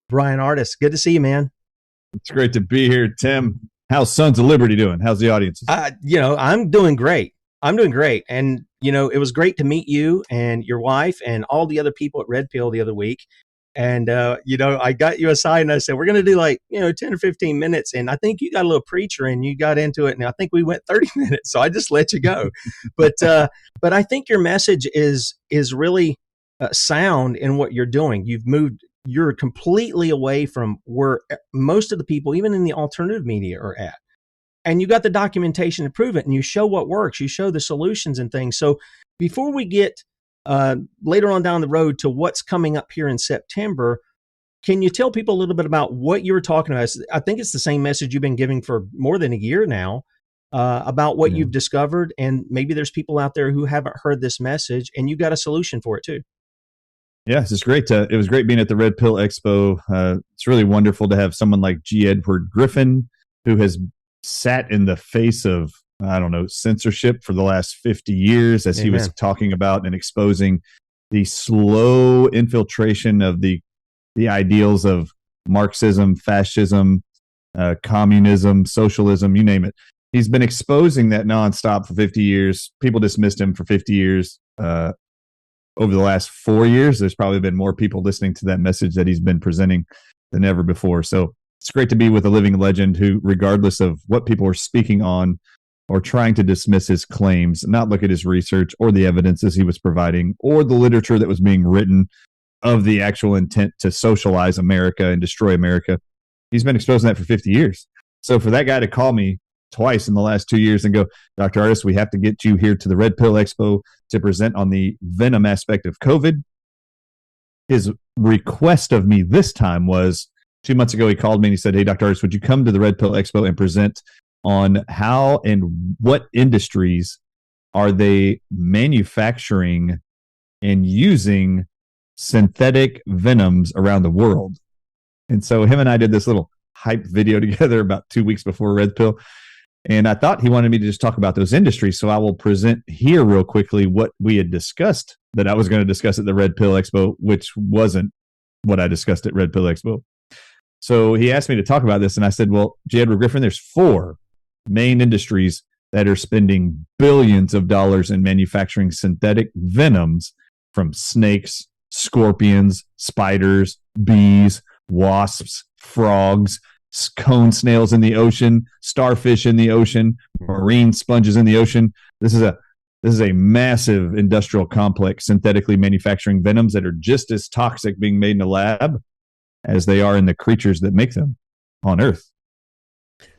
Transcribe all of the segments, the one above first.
Brian Artist. Good to see you, man. It's great to be here, Tim. How's Sons of Liberty doing? How's the audience? I'm doing great. I'm doing great. And, it was great to meet you and your wife and all the other people at Red Pill the other week. And, I got you aside and I said, we're going to do 10 or 15 minutes. And I think you got a little preacher and you got into it. And I think we went 30 minutes. So I just let you go. But I think your message is really sound in what you're doing. You're completely away from where most of the people, even in the alternative media, are at. And you got the documentation to prove it, and you show what works. You show the solutions and things. So before we get later on down the road to what's coming up here in September, can you tell people a little bit about what you were talking about? I think it's the same message you've been giving for more than a year now about what you've discovered. And maybe there's people out there who haven't heard this message, and you got a solution for it too. Yes, it's great. It was great being at the Red Pill Expo. It's really wonderful to have someone like G. Edward Griffin, who has sat in the face of, censorship for the last 50 years, as he was talking about and exposing the slow infiltration of the ideals of Marxism, fascism, communism, socialism, you name it. He's been exposing that nonstop for 50 years. People dismissed him for 50 years. Over the last 4 years, there's probably been more people listening to that message that he's been presenting than ever before. So it's great to be with a living legend who, regardless of what people are speaking on or trying to dismiss his claims, not look at his research or the evidences he was providing or the literature that was being written of the actual intent to socialize America and destroy America. He's been exposing that for 50 years. So for that guy to call me twice in the last 2 years and go, Dr. Artist, we have to get you here to the Red Pill Expo to present on the venom aspect of COVID. His request of me this time was 2 months ago. He called me and he said, hey, Dr. Artist, would you come to the Red Pill Expo and present on how and what industries are they manufacturing and using synthetic venoms around the world? And so him and I did this little hype video together about 2 weeks before Red Pill. And I thought he wanted me to just talk about those industries. So I will present here real quickly what we had discussed that I was going to discuss at the Red Pill Expo, which wasn't what I discussed at Red Pill Expo. So he asked me to talk about this. And I said, well, J. Edward Griffin, there's 4 main industries that are spending billions of dollars in manufacturing synthetic venoms from snakes, scorpions, spiders, bees, wasps, frogs, cone snails in the ocean, starfish in the ocean, marine sponges in the ocean. This is a massive industrial complex synthetically manufacturing venoms that are just as toxic being made in a lab as they are in the creatures that make them on Earth.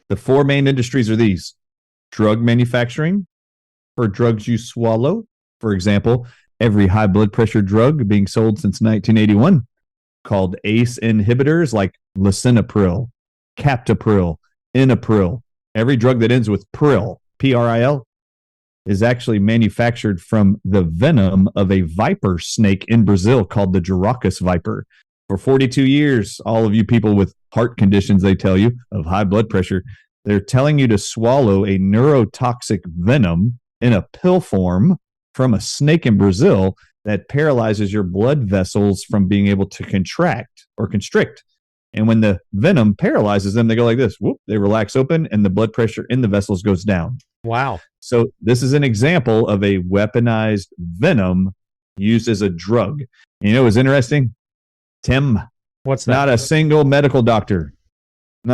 The 4 main industries are these: drug manufacturing for drugs you swallow. For example, every high blood pressure drug being sold since 1981 called ACE inhibitors like lisinopril, captopril, inapril. Every drug that ends with pril, P-R-I-L, is actually manufactured from the venom of a viper snake in Brazil called the Jaracus viper. For 42 years, all of you people with heart conditions, they tell you, of high blood pressure, they're telling you to swallow a neurotoxic venom in a pill form from a snake in Brazil that paralyzes your blood vessels from being able to contract or constrict. And when the venom paralyzes them, they go like this. Whoop, they relax open and the blood pressure in the vessels goes down. Wow. So this is an example of a weaponized venom used as a drug. You know what's interesting? Tim, what's that? Not a single medical doctor, and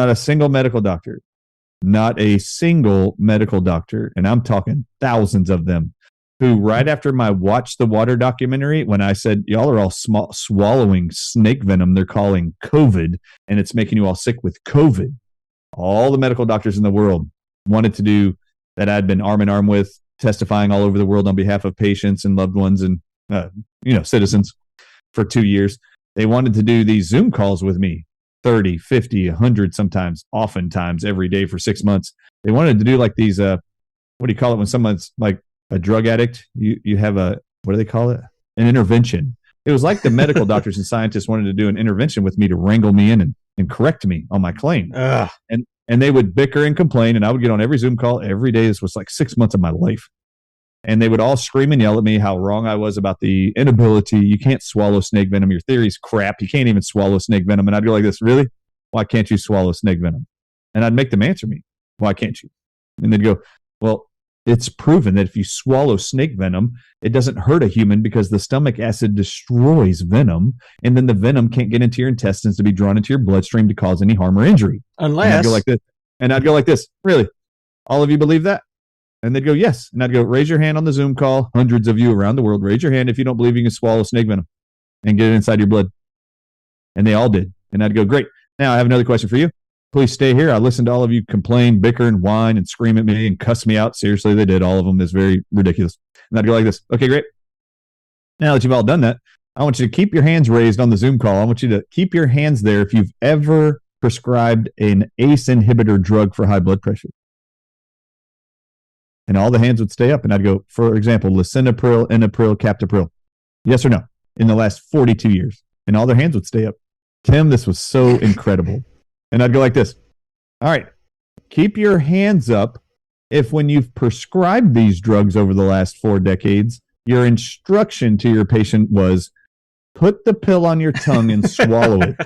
I'm talking thousands of them, who right after my Watch the Water documentary, when I said, y'all are all swallowing snake venom they're calling COVID, and it's making you all sick with COVID, all the medical doctors in the world wanted to do that. I'd been arm in arm with, testifying all over the world on behalf of patients and loved ones and citizens for 2 years. They wanted to do these Zoom calls with me, 30, 50, 100 sometimes, oftentimes every day for 6 months. They wanted to do like these, what do you call it when someone's like a drug addict? You have what do they call it? An intervention. It was like the medical doctors and scientists wanted to do an intervention with me to wrangle me in and correct me on my claim. And they would bicker and complain, and I would get on every Zoom call every day. This was like 6 months of my life. And they would all scream and yell at me how wrong I was about the inability. You can't swallow snake venom. Your theory's crap. You can't even swallow snake venom. And I'd go like this, really? Why can't you swallow snake venom? And I'd make them answer me, why can't you? And they'd go, well, it's proven that if you swallow snake venom, it doesn't hurt a human because the stomach acid destroys venom, and then the venom can't get into your intestines to be drawn into your bloodstream to cause any harm or injury. Unless. And I'd go like this. And I'd go like this, really? All of you believe that? And they'd go, yes. And I'd go, raise your hand on the Zoom call. Hundreds of you around the world, raise your hand if you don't believe you can swallow snake venom and get it inside your blood. And they all did. And I'd go, great. Now I have another question for you. Please stay here. I listened to all of you complain, bicker, and whine, and scream at me and cuss me out. Seriously, they did. All of them. It's very ridiculous. And I'd go like this. Okay, great. Now that you've all done that, I want you to keep your hands raised on the Zoom call. I want you to keep your hands there if you've ever prescribed an ACE inhibitor drug for high blood pressure. And all the hands would stay up. And I'd go, for example, lisinopril, enalapril, captopril. Yes or no? In the last 42 years. And all their hands would stay up. Tim, this was so incredible. And I'd go like this. All right, keep your hands up if when you've prescribed these drugs over the last 4 decades, your instruction to your patient was put the pill on your tongue and swallow it.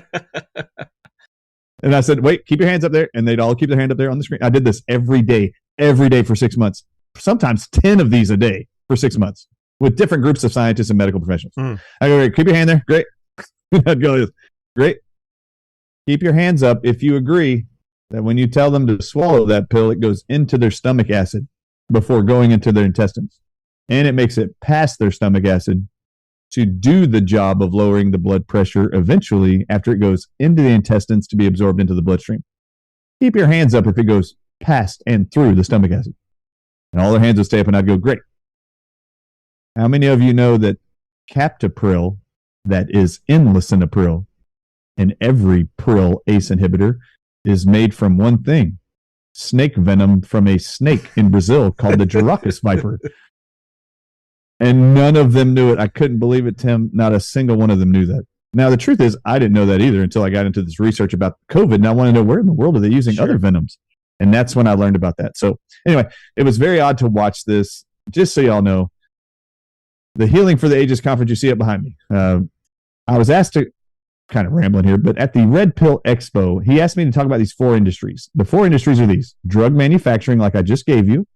And I said, wait, keep your hands up there. And they'd all keep their hand up there on the screen. I did this every day for 6 months, sometimes 10 of these a day for 6 months with different groups of scientists and medical professionals. I go, keep your hand there. Great. I'd go, great. Keep your hands up if you agree that when you tell them to swallow that pill, it goes into their stomach acid before going into their intestines. And it makes it past their stomach acid to do the job of lowering the blood pressure eventually after it goes into the intestines to be absorbed into the bloodstream. Keep your hands up if it goes past and through the stomach acid. And all their hands would stay up, and I'd go, great. How many of you know that captopril, that is in lisinopril, and every pril ACE inhibitor is made from one thing, snake venom from a snake in Brazil called the Jaracus viper. And none of them knew it. I couldn't believe it, Tim. Not a single one of them knew that. Now, the truth is, I didn't know that either until I got into this research about COVID, and I want to know where in the world are they using other venoms? And that's when I learned about that. So anyway, it was very odd to watch this. Just so y'all know, the Healing for the Ages conference you see up behind me. I was asked to, kind of rambling here, but at the Red Pill Expo, he asked me to talk about these 4 industries. The 4 industries are these: drug manufacturing, like I just gave you,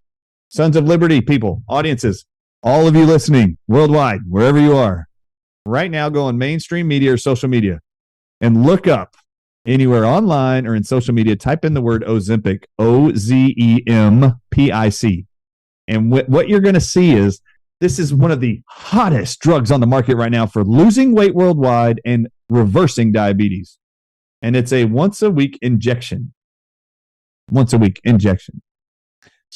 Sons of Liberty people, audiences, all of you listening worldwide, wherever you are, right now go on mainstream media or social media and look up anywhere online or in social media, type in the word Ozempic, Ozempic. And what you're going to see is this is one of the hottest drugs on the market right now for losing weight worldwide and reversing diabetes. And it's a once-a-week injection. It's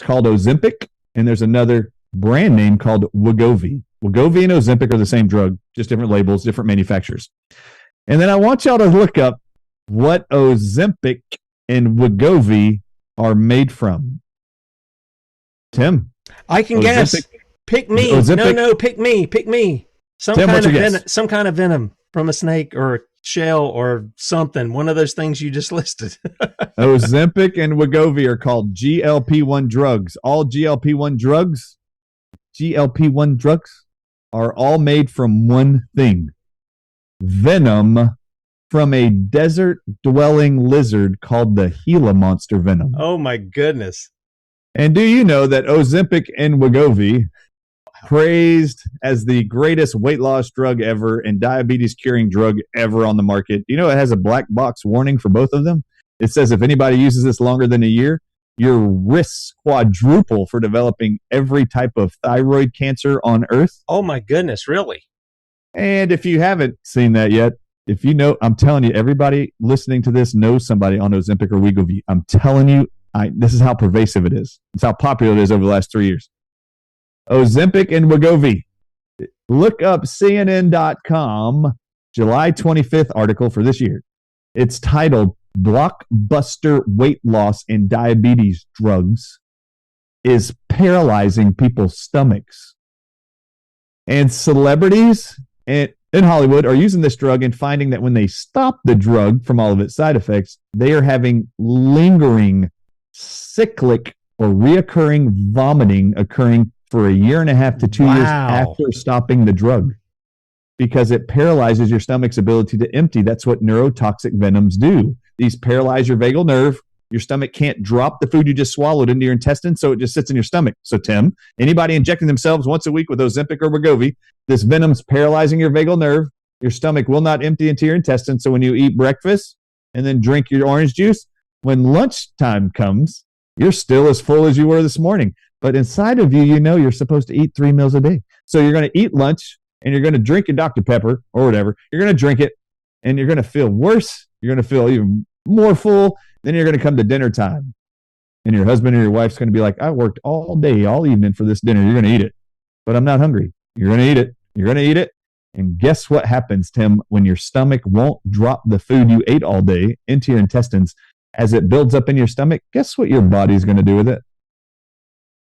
called Ozempic, and there's another brand name called Wegovy. Wegovy and Ozempic are the same drug, just different labels, different manufacturers. And then I want y'all to look up what Ozempic and Wegovy are made from. Tim? I can guess. Pick me. Ozempic. No, pick me. Some Tim, kind of venom from a snake or a shell or something. One of those things you just listed. Ozempic and Wegovy are called GLP-1 drugs. All GLP-1 drugs are all made from one thing: venom from a desert-dwelling lizard called the Gila monster venom. Oh, my goodness. And do you know that Ozempic and Wegovy, praised as the greatest weight loss drug ever and diabetes curing drug ever on the market, you know it has a black box warning for both of them? It says if anybody uses this longer than a year, your risks quadruple for developing every type of thyroid cancer on Earth. Oh, my goodness, really? And if you haven't seen that yet, if you know, I'm telling you, everybody listening to this knows somebody on Ozempic or Wegovy. I'm telling you, this is how pervasive it is. It's how popular it is over the last 3 years. Ozempic and Wegovy. Look up CNN.com, July 25th article for this year. It's titled Blockbuster Weight Loss and Diabetes Drugs is Paralyzing People's Stomachs. And celebrities in Hollywood are using this drug and finding that when they stop the drug from all of its side effects, they are having lingering cyclic or reoccurring vomiting occurring for a year and a half to 2 years after stopping the drug, because it paralyzes your stomach's ability to empty. That's what neurotoxic venoms do. These paralyze your vagal nerve. Your stomach can't drop the food you just swallowed into your intestine, so it just sits in your stomach. So, Tim, anybody injecting themselves once a week with Ozempic or Wegovy, this venom's paralyzing your vagal nerve. Your stomach will not empty into your intestine. So when you eat breakfast and then drink your orange juice, when lunchtime comes, you're still as full as you were this morning. But inside of you, you know you're supposed to eat 3 meals a day. So you're going to eat lunch and you're going to drink your Dr. Pepper or whatever. You're going to drink it and you're going to feel worse. You're going to feel even more full. Then you're going to come to dinner time. And your husband or your wife's going to be like, I worked all day, all evening for this dinner. You're going to eat it. But I'm not hungry. You're going to eat it. You're going to eat it. And guess what happens, Tim, when your stomach won't drop the food you ate all day into your intestines as it builds up in your stomach? Guess what your body's going to do with it?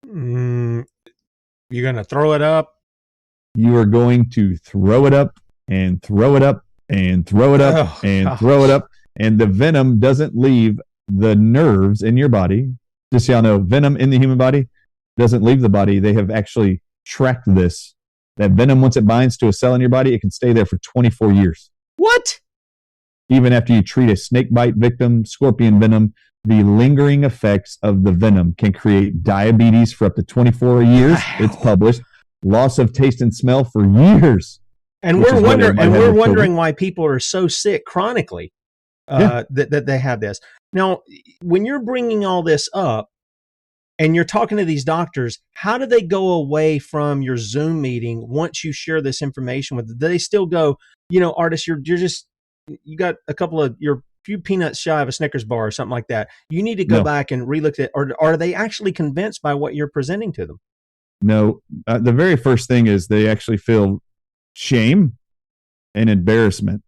You're going to throw it up? You are going to throw it up and throw it up and throw it up throw it up. And the venom doesn't leave the nerves in your body. Just so y'all know, venom in the human body doesn't leave the body. They have actually tracked this. That venom, once it binds to a cell in your body, it can stay there for 24 years. What? Even after you treat a snake bite victim, scorpion venom, the lingering effects of the venom can create diabetes for up to 24 years. Wow. It's published. Loss of taste and smell for years. And we're wondering why people are so sick chronically that they have this. Now, when you're bringing all this up and you're talking to these doctors, how do they go away from your Zoom meeting once you share this information with them? Do they still go, Artis, you got you're a few peanuts shy of a Snickers bar or something like that. You need to go back and relook at it. Or are they actually convinced by what you're presenting to them? No. The very first thing is they actually feel shame and embarrassment.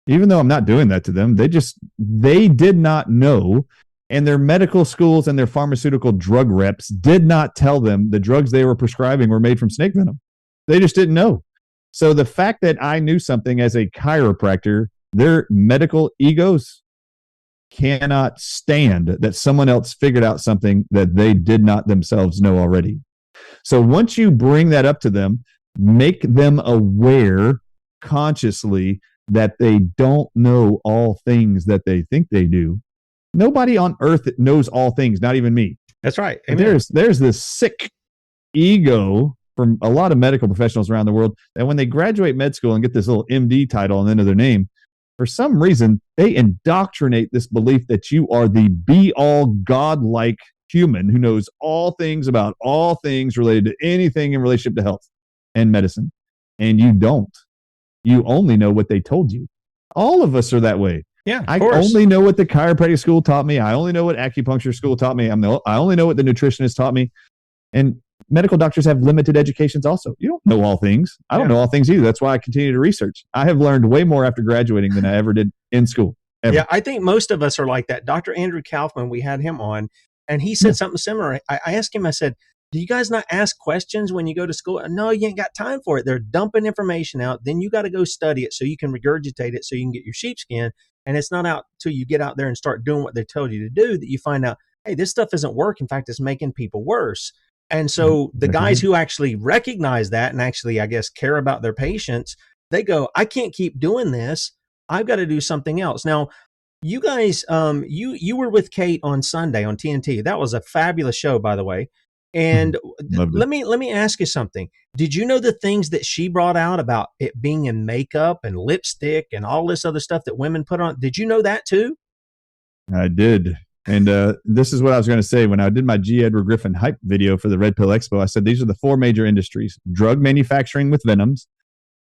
Even though I'm not doing that to them, they did not know, and their medical schools and their pharmaceutical drug reps did not tell them the drugs they were prescribing were made from snake venom. They just didn't know. So the fact that I knew something as a chiropractor, their medical egos cannot stand that someone else figured out something that they did not themselves know already. So once you bring that up to them, make them aware consciously that they don't know all things that they think they do. Nobody on earth knows all things, not even me. That's right. Amen. There's this sick ego from a lot of medical professionals around the world that when they graduate med school and get this little MD title on the end of their name, for some reason, they indoctrinate this belief that you are the be-all godlike human who knows all things about all things related to anything in relationship to health and medicine. And you don't. You only know what they told you. All of us are that way. Yeah, I only know what the chiropractic school taught me. I only know what acupuncture school taught me. I only know what the nutritionist taught me. And medical doctors have limited educations also. You don't know all things. I don't know all things either. That's why I continue to research. I have learned way more after graduating than I ever did in school. Ever. Yeah, I think most of us are like that. Dr. Andrew Kaufman, we had him on, and he said something similar. I asked him, I said, do you guys not ask questions when you go to school? No, you ain't got time for it. They're dumping information out. Then you got to go study it so you can regurgitate it so you can get your sheepskin. And it's not out till you get out there and start doing what they told you to do that you find out, hey, this stuff isn't working. In fact, it's making people worse. And so the guys who actually recognize that and actually, I guess, care about their patients, they go, I can't keep doing this. I've got to do something else. Now, you guys, you were with Kate on Sunday on TNT. That was a fabulous show, by the way. And let me ask you something. Did you know the things that she brought out about it being in makeup and lipstick and all this other stuff that women put on? Did you know that too? I did. And this is what I was going to say. When I did my G. Edward Griffin hype video for the Red Pill Expo, I said these are the 4 major industries. Drug manufacturing with venoms.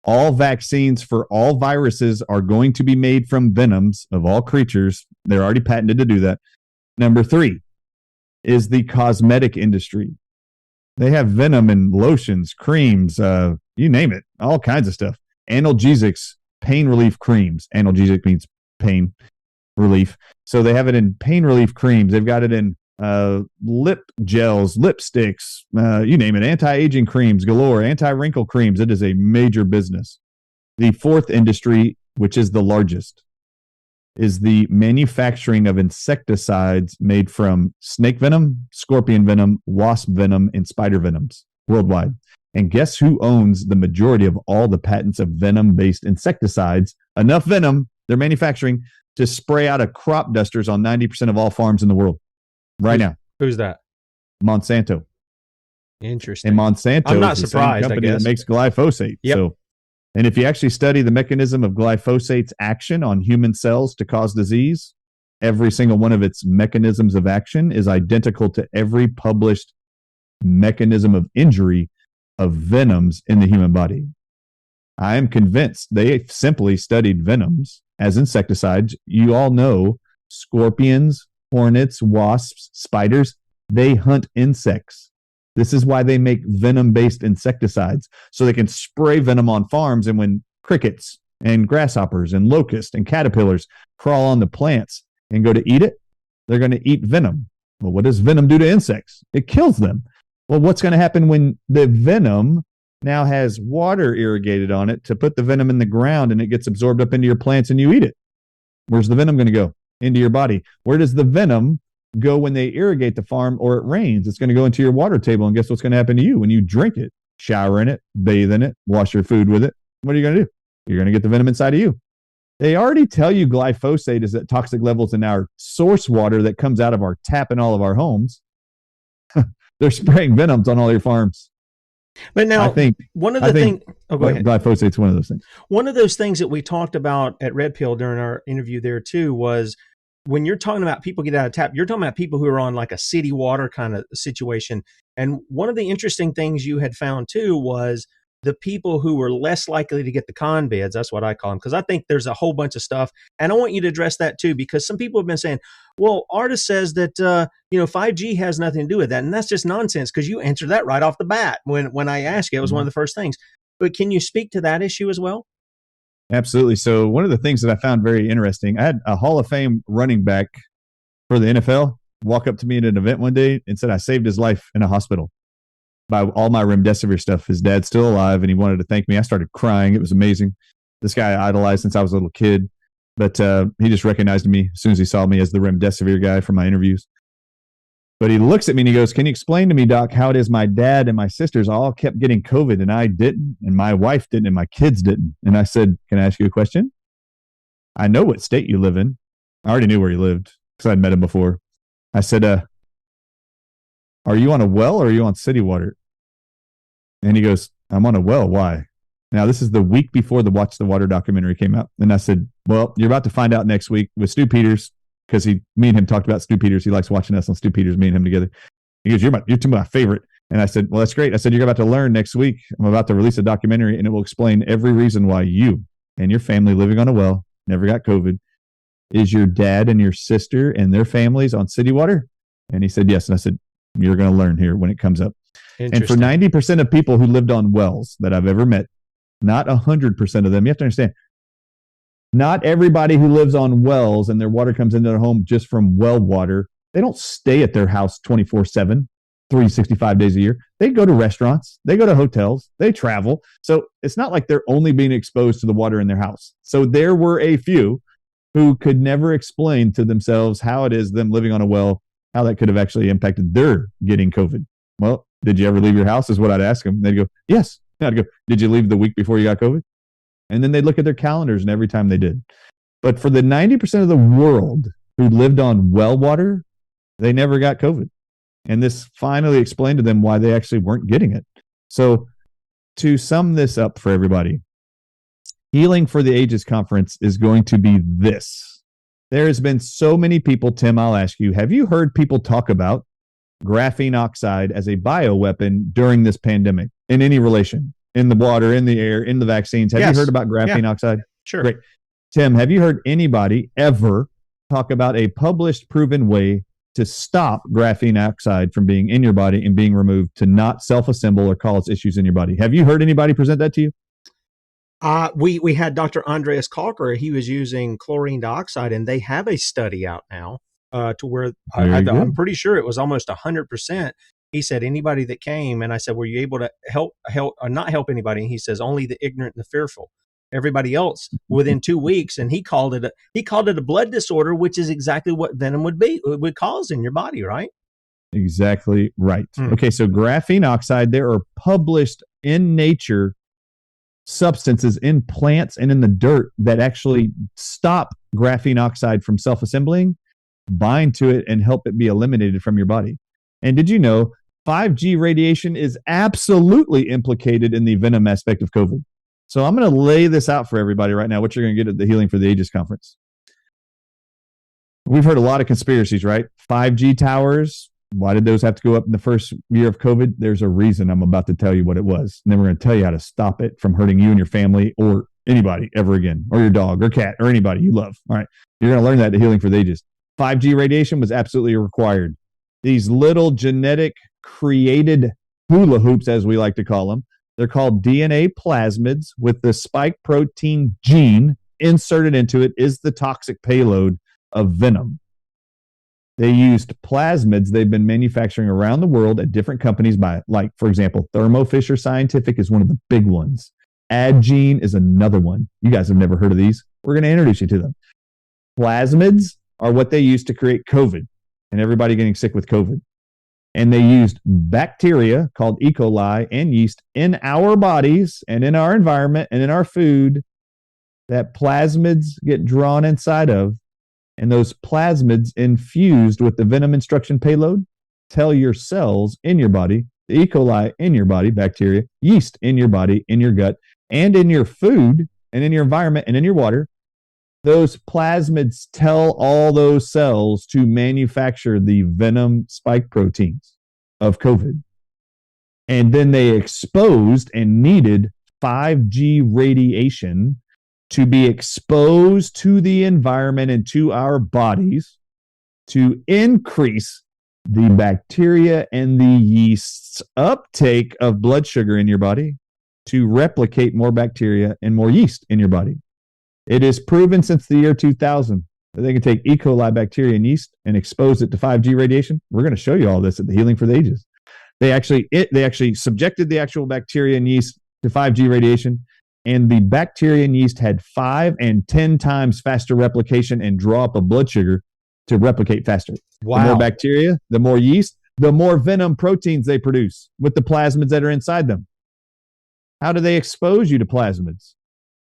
All vaccines for all viruses are going to be made from venoms of all creatures. They're already patented to do that. Number 3 is the cosmetic industry. They have venom in lotions, creams, you name it, all kinds of stuff. Analgesics, pain relief creams. Analgesic means pain relief. So they have it in pain relief creams. They've got it in lip gels, lipsticks, you name it, anti-aging creams galore, anti-wrinkle creams. It is a major business. The 4th industry, which is the largest, is the manufacturing of insecticides made from snake venom, scorpion venom, wasp venom, and spider venoms worldwide. And guess who owns the majority of all the patents of venom-based insecticides? Enough venom they're manufacturing to spray out of crop dusters on 90% of all farms in the world right now. Who's that? Monsanto. Interesting. And Monsanto I'm not is the surprised, same company I guess. that makes glyphosate. Yep. So, and if you actually study the mechanism of glyphosate's action on human cells to cause disease, every single one of its mechanisms of action is identical to every published mechanism of injury of venoms in the human body. I am convinced they simply studied venoms as insecticides. You all know scorpions, hornets, wasps, spiders, they hunt insects. This is why they make venom-based insecticides, so they can spray venom on farms. And when crickets and grasshoppers and locusts and caterpillars crawl on the plants and go to eat it, they're going to eat venom. Well, what does venom do to insects? It kills them. Well, what's going to happen when the venom now has water irrigated on it to put the venom in the ground and it gets absorbed up into your plants and you eat it? Where's the venom going to go? Into your body. Where does the venom go when they irrigate the farm or it rains? It's going to go into your water table, and guess what's going to happen to you when you drink it? Shower in it, bathe in it, wash your food with it. What are you going to do? You're going to get the venom inside of you. They already tell you glyphosate is at toxic levels in our source water that comes out of our tap in all of our homes. They're spraying venoms on all your farms. But now, one of the things, go ahead. Glyphosate's one of those things. One of those things that we talked about at Red Pill during our interview there too was when you're talking about people get out of tap, you're talking about people who are on like a city water kind of situation. And one of the interesting things you had found too was the people who were less likely to get the con beds. That's what I call them, because I think there's a whole bunch of stuff. And I want you to address that too, because some people have been saying, well, Artis says that, 5G has nothing to do with that. And that's just nonsense, because you answered that right off the bat. When I asked you, it was one of the first things. But can you speak to that issue as well? Absolutely. So one of the things that I found very interesting, I had a Hall of Fame running back for the NFL walk up to me at an event one day and said I saved his life in a hospital by all my remdesivir stuff. His dad's still alive, and he wanted to thank me. I started crying. It was amazing. This guy I idolized since I was a little kid, but he just recognized me as soon as he saw me as the remdesivir guy from my interviews. But he looks at me and he goes, "Can you explain to me, Doc, how it is my dad and my sisters all kept getting COVID and I didn't, and my wife didn't, and my kids didn't?" And I said, "Can I ask you a question? I know what state you live in." I already knew where he lived because I'd met him before. I said, "Are you on a well or are you on city water?" And he goes, "I'm on a well. Why?" Now, this is the week before the Watch the Water documentary came out. And I said, "Well, you're about to find out next week with Stu Peters," because me and him talked about Stu Peters. He likes watching us on Stu Peters, me and him together. He goes, you're my favorite. And I said, "Well, that's great." I said, "You're about to learn next week. I'm about to release a documentary, and it will explain every reason why you and your family living on a well never got COVID. Is your dad and your sister and their families on city water?" And he said, "Yes." And I said, "You're going to learn here when it comes up." And for 90% of people who lived on wells that I've ever met, not 100% of them, you have to understand, not everybody who lives on wells and their water comes into their home just from well water, they don't stay at their house 24/7, 365 days a year. They go to restaurants, they go to hotels, they travel. So it's not like they're only being exposed to the water in their house. So there were a few who could never explain to themselves how it is them living on a well, how that could have actually impacted their getting COVID. Well, did you ever leave your house is what I'd ask them. They'd go, "Yes." I'd go, "Did you leave the week before you got COVID?" And then they'd look at their calendars, and every time they did. But for the 90% of the world who lived on well water, they never got COVID. And this finally explained to them why they actually weren't getting it. So to sum this up for everybody, Healing for the Ages Conference is going to be this. There has been so many people, Tim, I'll ask you, have you heard people talk about graphene oxide as a bioweapon during this pandemic in any relation? In the water, in the air, in the vaccines. Have you heard about graphene oxide? Sure. Great. Tim, have you heard anybody ever talk about a published, proven way to stop graphene oxide from being in your body and being removed to not self-assemble or cause issues in your body? Have you heard anybody present that to you? We had Dr. Andreas Kalker. He was using chlorine dioxide, and they have a study out now to where I'm pretty sure it was almost 100%. He said anybody that came, and I said, "Were you able to help or not help anybody?" And he says only the ignorant and the fearful. everybody else within 2 weeks, and he called it a blood disorder, which is exactly what venom would cause in your body, right? Exactly right. Okay, so graphene oxide, there are published in nature substances in plants and in the dirt that actually stop graphene oxide from self-assembling, bind to it, and help it be eliminated from your body. And did you know 5G radiation is absolutely implicated in the venom aspect of COVID? So I'm going to lay this out for everybody right now, what you're going to get at the Healing for the Ages conference. We've heard a lot of conspiracies, right? 5G towers, why did those have to go up in the first year of COVID? There's a reason. I'm about to tell you what it was. And then we're going to tell you how to stop it from hurting you and your family or anybody ever again, or your dog or cat or anybody you love. All right. You're going to learn that at Healing for the Ages. 5G radiation was absolutely required. These little genetic created hula hoops, as we like to call them, they're called DNA plasmids with the spike protein gene inserted into it is the toxic payload of venom. They used plasmids they've been manufacturing around the world at different companies by, like, for example, Thermo Fisher Scientific is one of the big ones. Adgene is another one. You guys have never heard of these. We're going to introduce you to them. Plasmids are what they used to create COVID and everybody getting sick with COVID. And they used bacteria called E. coli and yeast in our bodies and in our environment and in our food that plasmids get drawn inside of. And those plasmids infused with the venom instruction payload tell your cells in your body, the E. coli in your body, bacteria, yeast in your body, in your gut, and in your food, and in your environment, and in your water. Those plasmids tell all those cells to manufacture the venom spike proteins of COVID. And then they exposed and needed 5G radiation to be exposed to the environment and to our bodies to increase the bacteria and the yeast's uptake of blood sugar in your body to replicate more bacteria and more yeast in your body. It is proven since the year 2000 that they can take E. coli bacteria and yeast and expose it to 5G radiation. We're going to show you all this at the Healing for the Ages. They actually subjected the actual bacteria and yeast to 5G radiation, and the bacteria and yeast had 5 and 10 times faster replication and draw up of blood sugar to replicate faster. Wow. The more bacteria, the more yeast, the more venom proteins they produce with the plasmids that are inside them. How do they expose you to plasmids?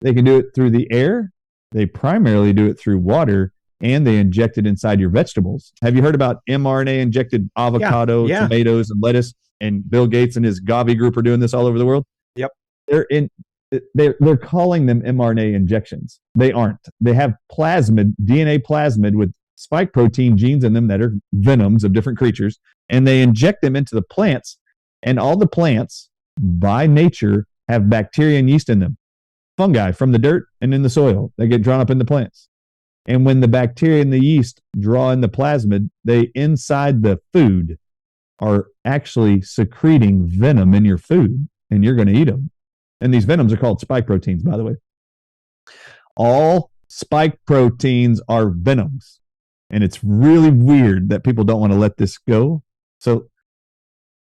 They can do it through the air. They primarily do it through water, and they inject it inside your vegetables. Have you heard about mRNA injected avocado, tomatoes, and lettuce? And Bill Gates and his Gavi group are doing this all over the world. Yep. They're calling them mRNA injections. They aren't. They have DNA plasmid with spike protein genes in them that are venoms of different creatures, and they inject them into the plants. And all the plants, by nature, have bacteria and yeast in them. Fungi from the dirt and in the soil. They get drawn up in the plants. And when the bacteria and the yeast draw in the plasmid, they inside the food are actually secreting venom in your food, and you're going to eat them. And these venoms are called spike proteins, by the way. All spike proteins are venoms. And it's really weird that people don't want to let this go. So,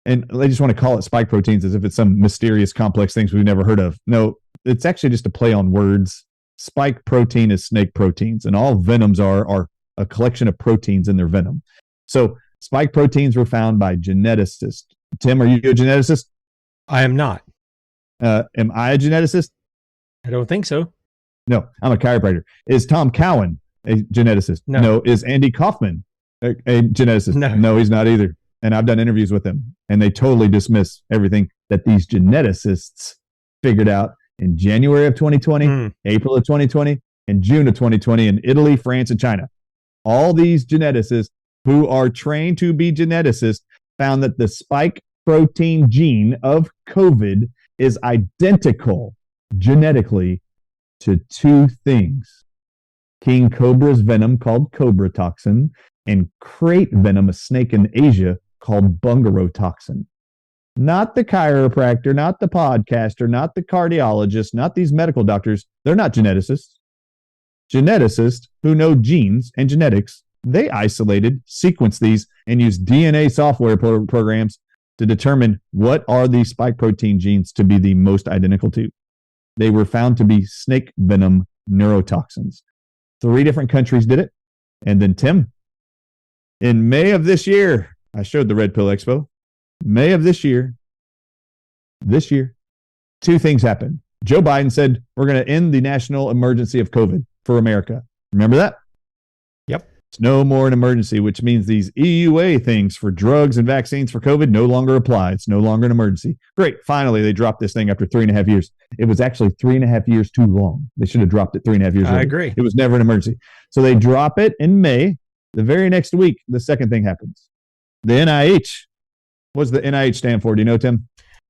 and they just want to call it spike proteins as if it's some mysterious, complex things we've never heard of. No, it's actually just a play on words. Spike protein is snake proteins, and all venoms are a collection of proteins in their venom. So spike proteins were found by geneticists. Tim, are you a geneticist? I am not. Am I a geneticist? I don't think so. No, I'm a chiropractor. Is Tom Cowan a geneticist? No. Is Andy Kaufman a geneticist? No, he's not either. And I've done interviews with them, and they totally dismiss everything that these geneticists figured out in January of 2020, April of 2020, and June of 2020 in Italy, France, and China. All these geneticists who are trained to be geneticists found that the spike protein gene of COVID is identical genetically to two things: king cobra's venom called cobra toxin, and crate venom, a snake in Asia, called bungaro toxin. Not the chiropractor, not the podcaster, not the cardiologist, not these medical doctors. They're not geneticists. Geneticists who know genes and genetics, they isolated, sequenced these, and used DNA software programs to determine what are these spike protein genes to be the most identical to. They were found to be snake venom neurotoxins. 3 different countries did it. And then, Tim, in May of this year, I showed the Red Pill Expo. May of this year, 2 things happened. Joe Biden said, we're going to end the national emergency of COVID for America. Remember that? Yep. It's no more an emergency, which means these EUA things for drugs and vaccines for COVID no longer apply. It's no longer an emergency. Great. Finally, they dropped this thing after 3.5 years. It was actually 3.5 years too long. They should have dropped it 3.5 years. I agree. It was never an emergency. So they drop it in May. The very next week, the second thing happens. The NIH. What does the NIH stand for? Do you know, Tim?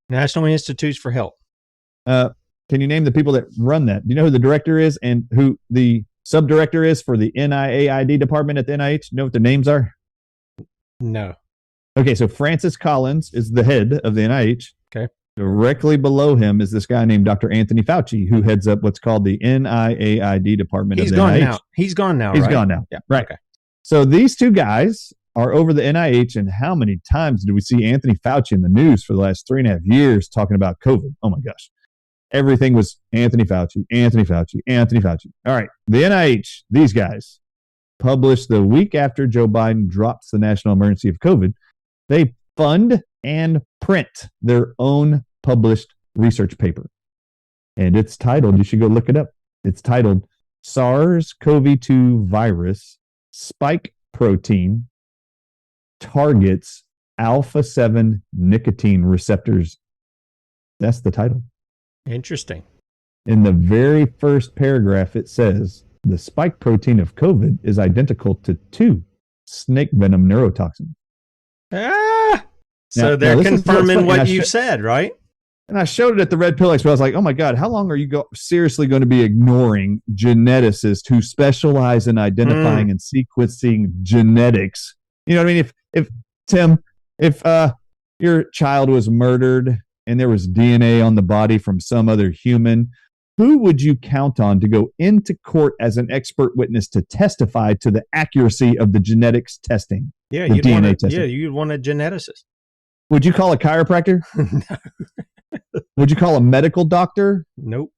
National Institutes for Health. Can you name the people that run that? Do you know who the director is and who the subdirector is for the NIAID department at the NIH? Do you know what their names are? No. Okay, so Francis Collins is the head of the NIH. Okay. Directly below him is this guy named Dr. Anthony Fauci, who heads up what's called the NIAID department of the NIH. Now. He's gone now, He's right? gone now. Yeah. Right. Okay. So these 2 guys are over the NIH, and how many times do we see Anthony Fauci in the news for the last 3.5 years talking about COVID? Oh my gosh. Everything was Anthony Fauci, Anthony Fauci, Anthony Fauci. All right. The NIH, these guys, published the week after Joe Biden drops the national emergency of COVID. They fund and print their own published research paper. And it's titled, you should go look it up. It's titled SARS-CoV-2 virus spike protein targets alpha-7 nicotine receptors. That's the title. Interesting. In the very first paragraph, it says the spike protein of COVID is identical to 2 snake venom neurotoxins. So they're confirming what you said, right? And I showed it at the Red Pill Expo. I was like, oh my God, how long are you seriously going to be ignoring geneticists who specialize in identifying and sequencing genetics? You know what I mean? If Tim, if your child was murdered and there was DNA on the body from some other human, who would you count on to go into court as an expert witness to testify to the accuracy of the genetics testing? Yeah, you'd want a geneticist. Would you call a chiropractor? No. Would you call a medical doctor? Nope.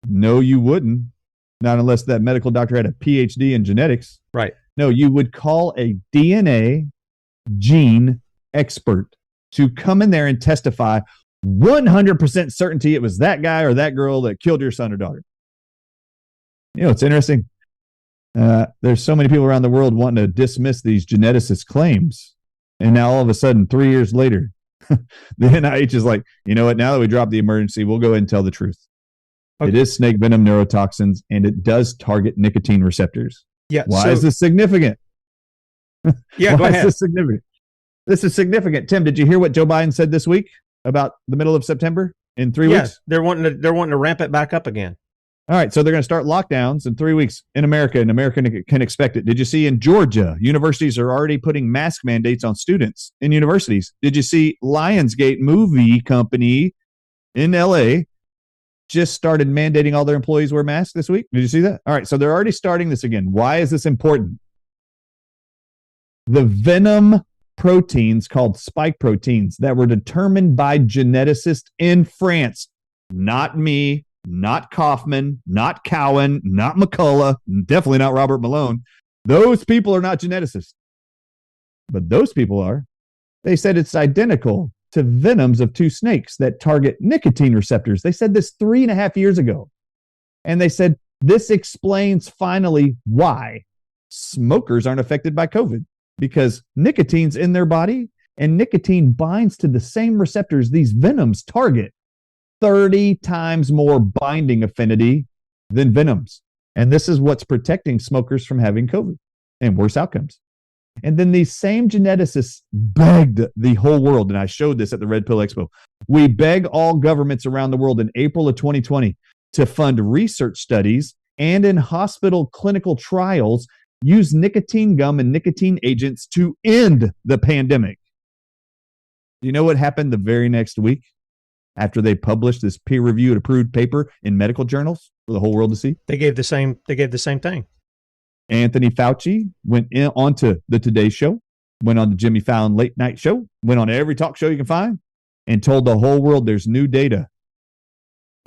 No, you wouldn't. Not unless that medical doctor had a PhD in genetics. Right. No, you would call a DNA gene expert to come in there and testify 100% certainty it was that guy or that girl that killed your son or daughter. You know, it's interesting. There's so many people around the world wanting to dismiss these geneticist claims. And now all of a sudden, 3 years later, the NIH is like, you know what? Now that we dropped the emergency, we'll go ahead and tell the truth. Okay. It is snake venom neurotoxins, and it does target nicotine receptors. Yeah. Why is this significant? Yeah, go ahead. Is this significant? This is significant. Tim, did you hear what Joe Biden said this week about the middle of September in 3 weeks? They're wanting to ramp it back up again. All right, so they're going to start lockdowns in 3 weeks in America, and America can expect it. Did you see in Georgia, universities are already putting mask mandates on students in universities? Did you see Lionsgate movie company in LA just started mandating all their employees wear masks this week? Did you see that? All right, so they're already starting this again. Why is this important? The venom proteins called spike proteins that were determined by geneticists in France, not me, not Kaufman, not Cowan, not McCullough, definitely not Robert Malone. Those people are not geneticists. But those people are. They said it's identical to venoms of 2 snakes that target nicotine receptors. They said this 3.5 years ago. And they said this explains finally why smokers aren't affected by COVID, because nicotine's in their body and nicotine binds to the same receptors these venoms target. 30 times more binding affinity than venoms. And this is what's protecting smokers from having COVID and worse outcomes. And then these same geneticists begged the whole world, and I showed this at the Red Pill Expo. We beg all governments around the world in April of 2020 to fund research studies and in hospital clinical trials use nicotine gum and nicotine agents to end the pandemic. Do you know what happened the very next week? After they published this peer-reviewed approved paper in medical journals for the whole world to see? They gave the same thing. Anthony Fauci went onto the Today Show, went on the Jimmy Fallon late night show, went on every talk show you can find, and told the whole world there's new data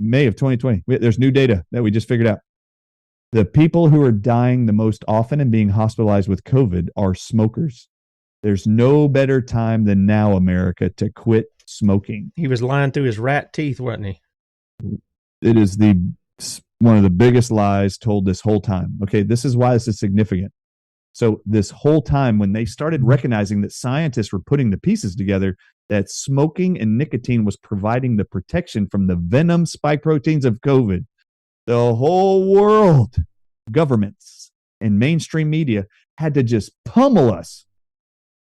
May of 2020. There's new data that we just figured out. The people who are dying the most often and being hospitalized with COVID are smokers. There's no better time than now, America, to quit smoking. He was lying through his rat teeth, wasn't he? It is one of the biggest lies told this whole time. Okay, this is why this is significant. So this whole time, when they started recognizing that scientists were putting the pieces together, that smoking and nicotine was providing the protection from the venom spike proteins of COVID, the whole world, governments and mainstream media had to just pummel us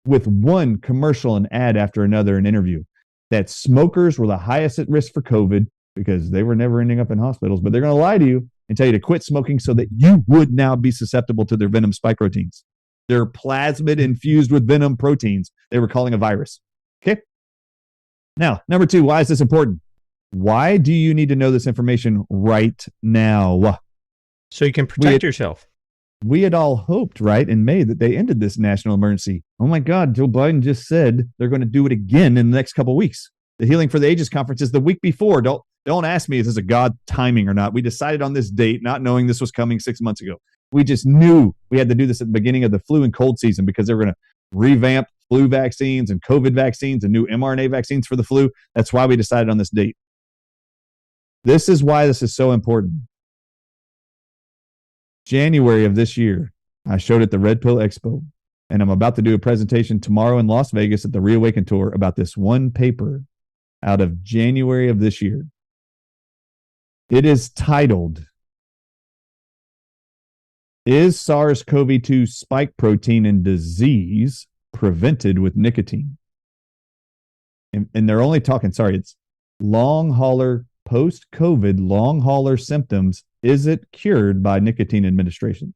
with one commercial and ad after another, an interview, that smokers were the highest at risk for COVID because they were never ending up in hospitals. But they're going to lie to you and tell you to quit smoking so that you would now be susceptible to their venom spike proteins. Their plasmid infused with venom proteins they were calling a virus. Okay. Now, number 2, why is this important? Why do you need to know this information right now? So you can protect yourself. We had all hoped, right, in May that they ended this national emergency. Oh my God, Joe Biden just said they're going to do it again in the next couple of weeks. The Healing for the Ages conference is the week before. Don't ask me if this is a God timing or not. We decided on this date, not knowing this was coming 6 months ago. We just knew we had to do this at the beginning of the flu and cold season because they were going to revamp flu vaccines and COVID vaccines and new mRNA vaccines for the flu. That's why we decided on this date. This is why this is so important. January of this year, I showed at the Red Pill Expo, and I'm about to do a presentation tomorrow in Las Vegas at the Reawaken Tour about this one paper out of January of this year. It is titled, "Is SARS-CoV-2 spike protein in disease prevented with nicotine?" And they're only talking, it's long hauler, post-COVID long hauler symptoms. Is it cured by nicotine administration?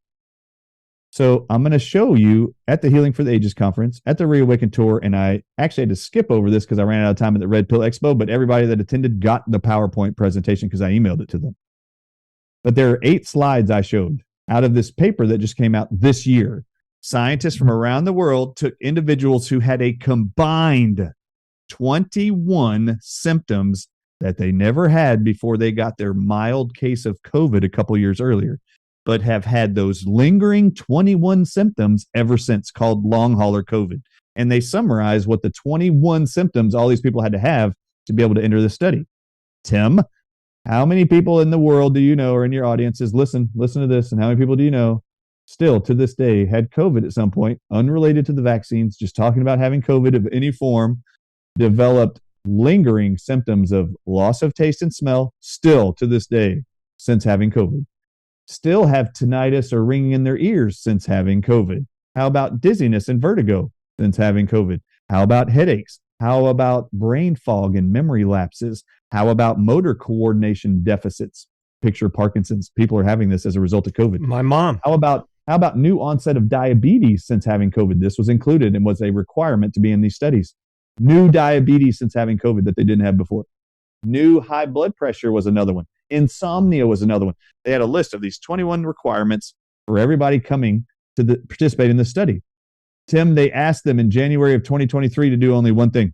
So I'm going to show you at the Healing for the Ages conference, at the Reawaken Tour, and I actually had to skip over this because I ran out of time at the Red Pill Expo, but everybody that attended got the PowerPoint presentation because I emailed it to them. But there are 8 slides I showed out of this paper that just came out this year. Scientists from around the world took individuals who had a combined 21 symptoms that they never had before they got their mild case of COVID a couple years earlier, but have had those lingering 21 symptoms ever since, called long hauler COVID. And they summarize what the 21 symptoms all these people had to have to be able to enter the study. Tim, how many people in the world do you know, or in your audiences, listen to this, and how many people do you know still to this day had COVID at some point, unrelated to the vaccines, just talking about having COVID of any form, developed lingering symptoms of loss of taste and smell still to this day since having COVID, still have tinnitus or ringing in their ears since having COVID? How about dizziness and vertigo since having COVID? How about headaches? How about brain fog and memory lapses? How about motor coordination deficits? Picture Parkinson's. People are having this as a result of COVID. My mom. How about new onset of diabetes since having COVID? This was included and was a requirement to be in these studies. New diabetes since having COVID that they didn't have before. New high blood pressure was another one. Insomnia was another one. They had a list of these 21 requirements for everybody coming to participate in this study. Tim, they asked them in January of 2023 to do only one thing.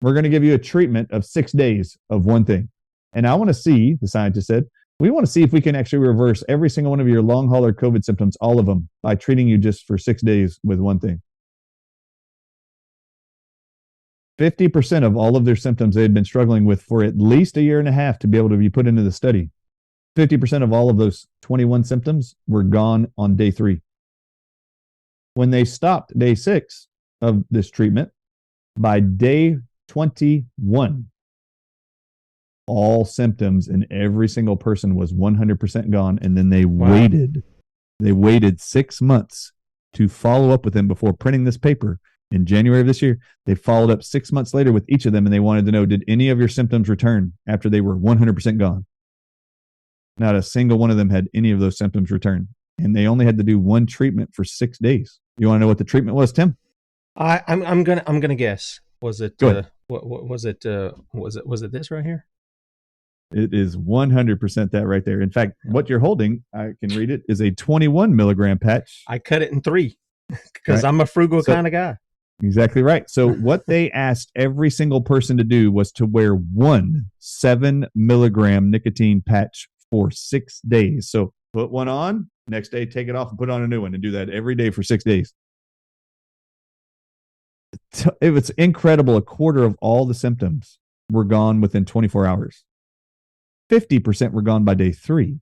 We're going to give you a treatment of 6 days of one thing. And I want to see, the scientist said, we want to see if we can actually reverse every single one of your long hauler COVID symptoms, all of them, by treating you just for 6 days with one thing. 50% of all of their symptoms they had been struggling with for at least a year and a half to be able to be put into the study. 50% of all of those 21 symptoms were gone on day 3. When they stopped day 6 of this treatment, by day 21, all symptoms in every single person was 100% gone. And then they waited 6 months to follow up with them before printing this paper. In January of this year, they followed up 6 months later with each of them, and they wanted to know, did any of your symptoms return after they were 100% gone? Not a single one of them had any of those symptoms return, and they only had to do one treatment for 6 days. You want to know what the treatment was, Tim? I'm gonna guess. Was it? Go ahead. What was it? Was it this right here? It is 100% that right there. In fact, what you're holding, I can read it, is a 21 milligram patch. I cut it in 3 because I'm a frugal kind of guy. Exactly right. So what they asked every single person to do was to wear one 7 milligram nicotine patch for 6 days. So put one on, next day take it off and put on a new one, and do that every day for 6 days. It was incredible. A quarter of all the symptoms were gone within 24 hours. 50% were gone by day 3.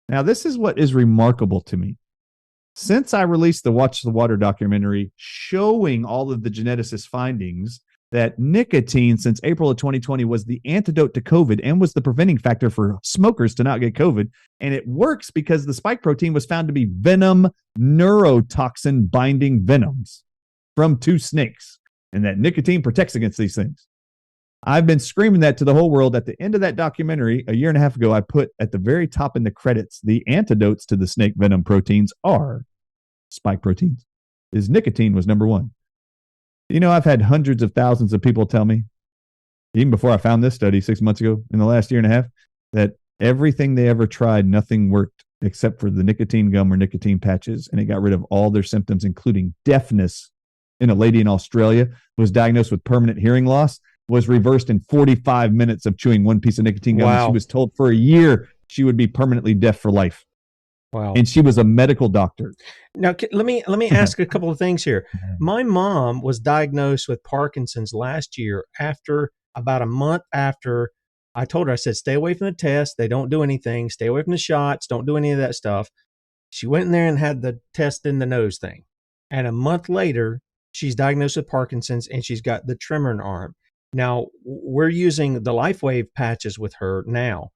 Now, this is what is remarkable to me. Since I released the Watch the Water documentary showing all of the geneticist findings that nicotine since April of 2020 was the antidote to COVID and was the preventing factor for smokers to not get COVID. And it works because the spike protein was found to be venom neurotoxin binding venoms from 2 snakes, and that nicotine protects against these things. I've been screaming that to the whole world. At the end of that documentary, a year and a half ago, I put at the very top in the credits, the antidotes to the snake venom proteins are spike proteins. Is nicotine was number 1. You know, I've had hundreds of thousands of people tell me, even before I found this study 6 months ago, in the last year and a half, that everything they ever tried, nothing worked except for the nicotine gum or nicotine patches. And it got rid of all their symptoms, including deafness. In a lady in Australia who was diagnosed with permanent hearing loss, was reversed in 45 minutes of chewing one piece of nicotine gum. Wow. She was told for a year she would be permanently deaf for life. Wow. And she was a medical doctor. Now, let me ask a couple of things here. My mom was diagnosed with Parkinson's last year after about a month after I told her, I said, stay away from the test. They don't do anything. Stay away from the shots. Don't do any of that stuff. She went in there and had the test in the nose thing. And a month later, she's diagnosed with Parkinson's and she's got the tremor in her arm. Now, we're using the LifeWave patches with her now.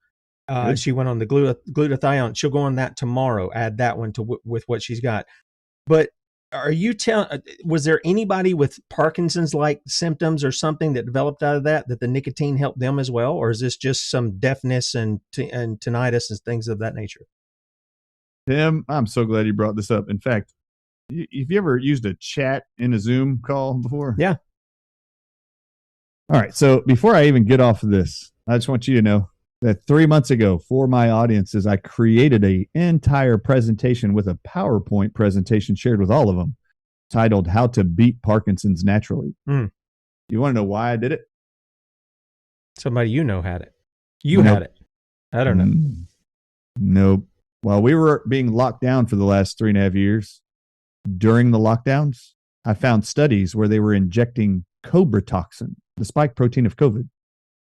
She went on the glutathione. She'll go on that tomorrow, add that one to with what she's got. But are you was there anybody with Parkinson's-like symptoms or something that developed out of that the nicotine helped them as well? Or is this just some deafness and tinnitus and things of that nature? Tim, I'm so glad you brought this up. In fact, have you ever used a chat in a Zoom call before? Yeah. All right. So before I even get off of this, I just want you to know that 3 months ago for my audiences, I created an entire presentation with a PowerPoint presentation shared with all of them titled How to Beat Parkinson's Naturally. You want to know why I did it? Somebody had it. You had it. I don't know. Nope. While we were being locked down for the last 3.5 years, during the lockdowns, I found studies where they were injecting cobra toxin, the spike protein of COVID,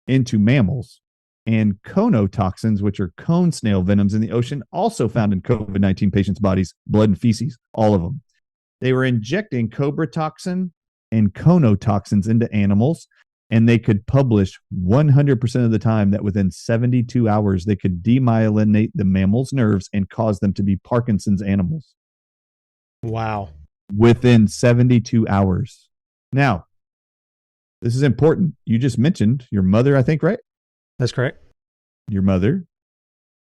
into mammals, and conotoxins, which are cone snail venoms in the ocean, also found in COVID-19 patients' bodies, blood and feces, all of them. They were injecting cobra toxin and conotoxins into animals, and they could publish 100% of the time that within 72 hours, they could demyelinate the mammal's nerves and cause them to be Parkinson's animals. Wow. Within 72 hours. Now, this is important. You just mentioned your mother, I think, right? That's correct. Your mother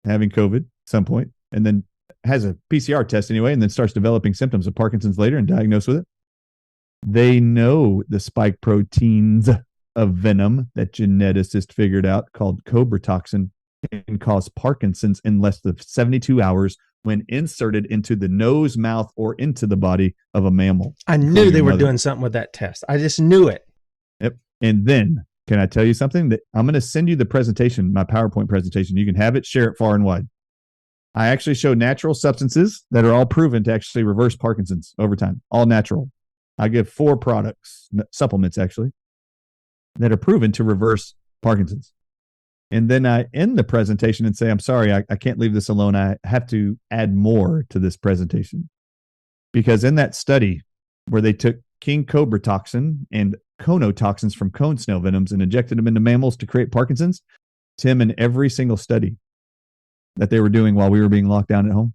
having COVID at some point and then has a PCR test anyway and then starts developing symptoms of Parkinson's later and diagnosed with it. They know the spike proteins of venom that geneticists figured out called cobra toxin can cause Parkinson's in less than 72 hours when inserted into the nose, mouth, or into the body of a mammal. I knew they were doing something with that test. I just knew it. Yep. And then, can I tell you something? That I'm going to send you the presentation, my PowerPoint presentation. You can have it, share it far and wide. I actually show natural substances that are all proven to actually reverse Parkinson's over time. All natural. I give 4 products, supplements actually, that are proven to reverse Parkinson's. And then I end the presentation and say, I'm sorry, I can't leave this alone. I have to add more to this presentation. Because in that study where they took king cobra toxin and conotoxins from cone snail venoms and injected them into mammals to create Parkinson's, Tim, in every single study that they were doing while we were being locked down at home,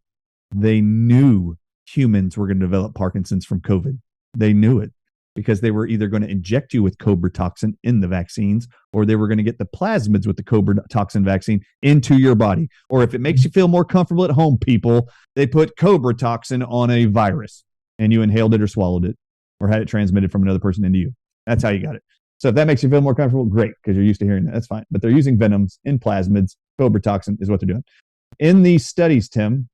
they knew humans were going to develop Parkinson's from COVID. They knew it because they were either going to inject you with cobra toxin in the vaccines, or they were going to get the plasmids with the cobra toxin vaccine into your body. Or if it makes you feel more comfortable at home, people, they put cobra toxin on a virus and you inhaled it or swallowed it or had it transmitted from another person into you. That's how you got it. So if that makes you feel more comfortable, great, because you're used to hearing that. That's fine. But they're using venoms in plasmids. Cobra toxin is what they're doing. In these studies, Tim,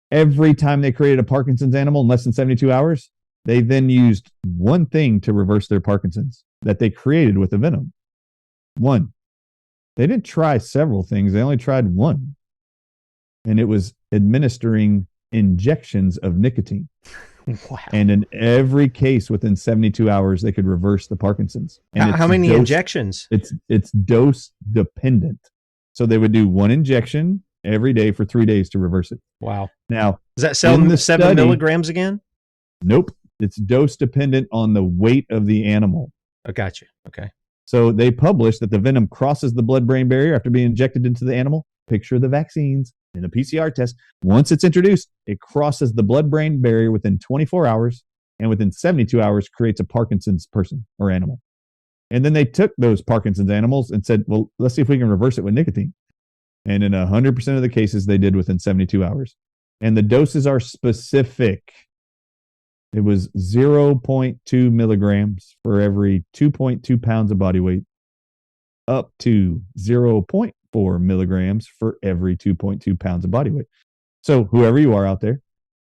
every time they created a Parkinson's animal in less than 72 hours, They then used one thing to reverse their Parkinson's that they created with the venom. One. They didn't try several things. They only tried one. And it was administering injections of nicotine. Wow. And in every case within 72 hours, they could reverse the Parkinson's. And How many injections? It's dose dependent. So they would do one injection every day for 3 days to reverse it. Wow. Now, is that 7 milligrams again? Nope. It's dose dependent on the weight of the animal. I got you. Okay. So they published that the venom crosses the blood-brain barrier after being injected into the animal. Picture the vaccines in the PCR test. Once it's introduced, it crosses the blood-brain barrier within 24 hours, and within 72 hours creates a Parkinson's person or animal. And then they took those Parkinson's animals and said, well, let's see if we can reverse it with nicotine. And in 100% of the cases, they did within 72 hours. And the doses are specific. It was 0.2 milligrams for every 2.2 pounds of body weight, up to 0.4 milligrams for every 2.2 pounds of body weight. So whoever you are out there,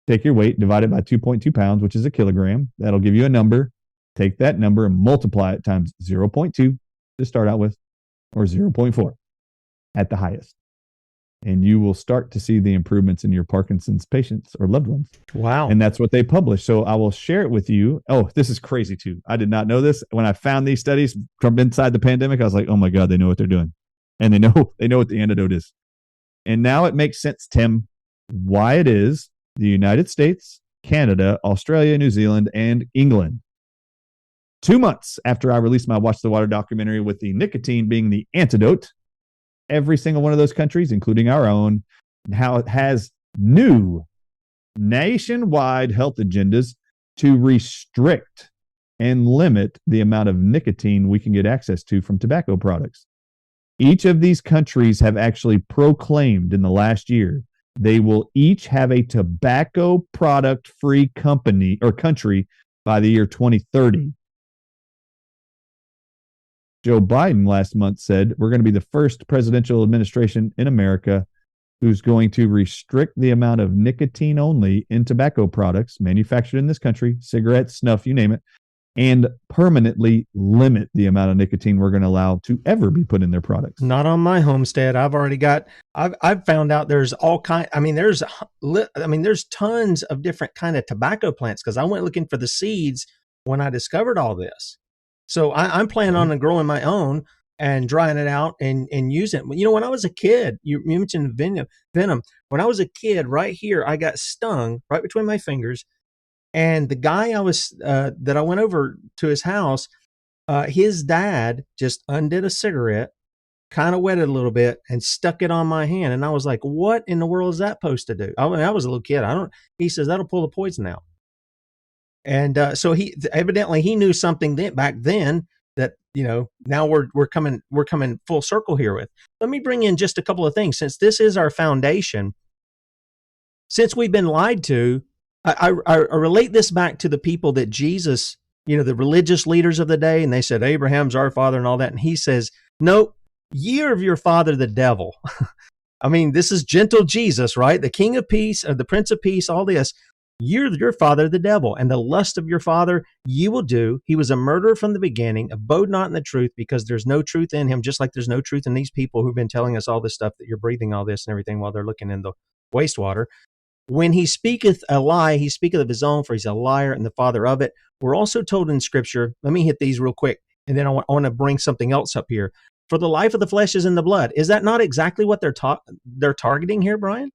take your weight, divide it by 2.2 pounds, which is a kilogram. That'll give you a number. Take that number and multiply it times 0.2 to start out with, or 0.4 at the highest. And you will start to see the improvements in your Parkinson's patients or loved ones. Wow. And that's what they published. So I will share it with you. Oh, this is crazy too. I did not know this. When I found these studies from inside the pandemic, I was like, oh my God, they know what they're doing. And they know what the antidote is. And now it makes sense, Tim, why it is the United States, Canada, Australia, New Zealand, and England, 2 months after I released my Watch the Water documentary with the nicotine being the antidote, every single one of those countries, including our own, how it has new nationwide health agendas to restrict and limit the amount of nicotine we can get access to from tobacco products. Each of these countries have actually proclaimed in the last year they will each have a tobacco product free company or country by the year 2030. Joe Biden last month said we're going to be the first presidential administration in America who's going to restrict the amount of nicotine only in tobacco products manufactured in this country, cigarettes, snuff, you name it, and permanently limit the amount of nicotine we're going to allow to ever be put in their products. Not on my homestead. I've found out there's all kind. There's tons of different kind of tobacco plants because I went looking for the seeds when I discovered all this. So I'm planning on growing my own and drying it out and using it. You know, when I was a kid, you mentioned venom. When I was a kid, right here, I got stung right between my fingers. And the guy that I went over to his house, his dad just undid a cigarette, kind of wet it a little bit, and stuck it on my hand. And I was like, "What in the world is that supposed to do?" I was a little kid. He says that'll pull the poison out. And so he evidently knew something back then that, you know, now we're coming full circle here with. Let me bring in just a couple of things since this is our foundation. Since we've been lied to, I relate this back to the people that Jesus, you know, the religious leaders of the day, and they said Abraham's our father and all that, and he says, "No, ye are of your father the devil." I mean, this is gentle Jesus, right? The King of Peace, the Prince of Peace, all this. You're your father, the devil, and the lust of your father you will do. He was a murderer from the beginning, abode not in the truth, because there's no truth in him, just like there's no truth in these people who've been telling us all this stuff, that you're breathing all this and everything while they're looking in the wastewater. When he speaketh a lie, he speaketh of his own, for he's a liar and the father of it. We're also told in Scripture, let me hit these real quick, and then I want to bring something else up here. For the life of the flesh is in the blood. Is that not exactly what they're targeting here, Brian?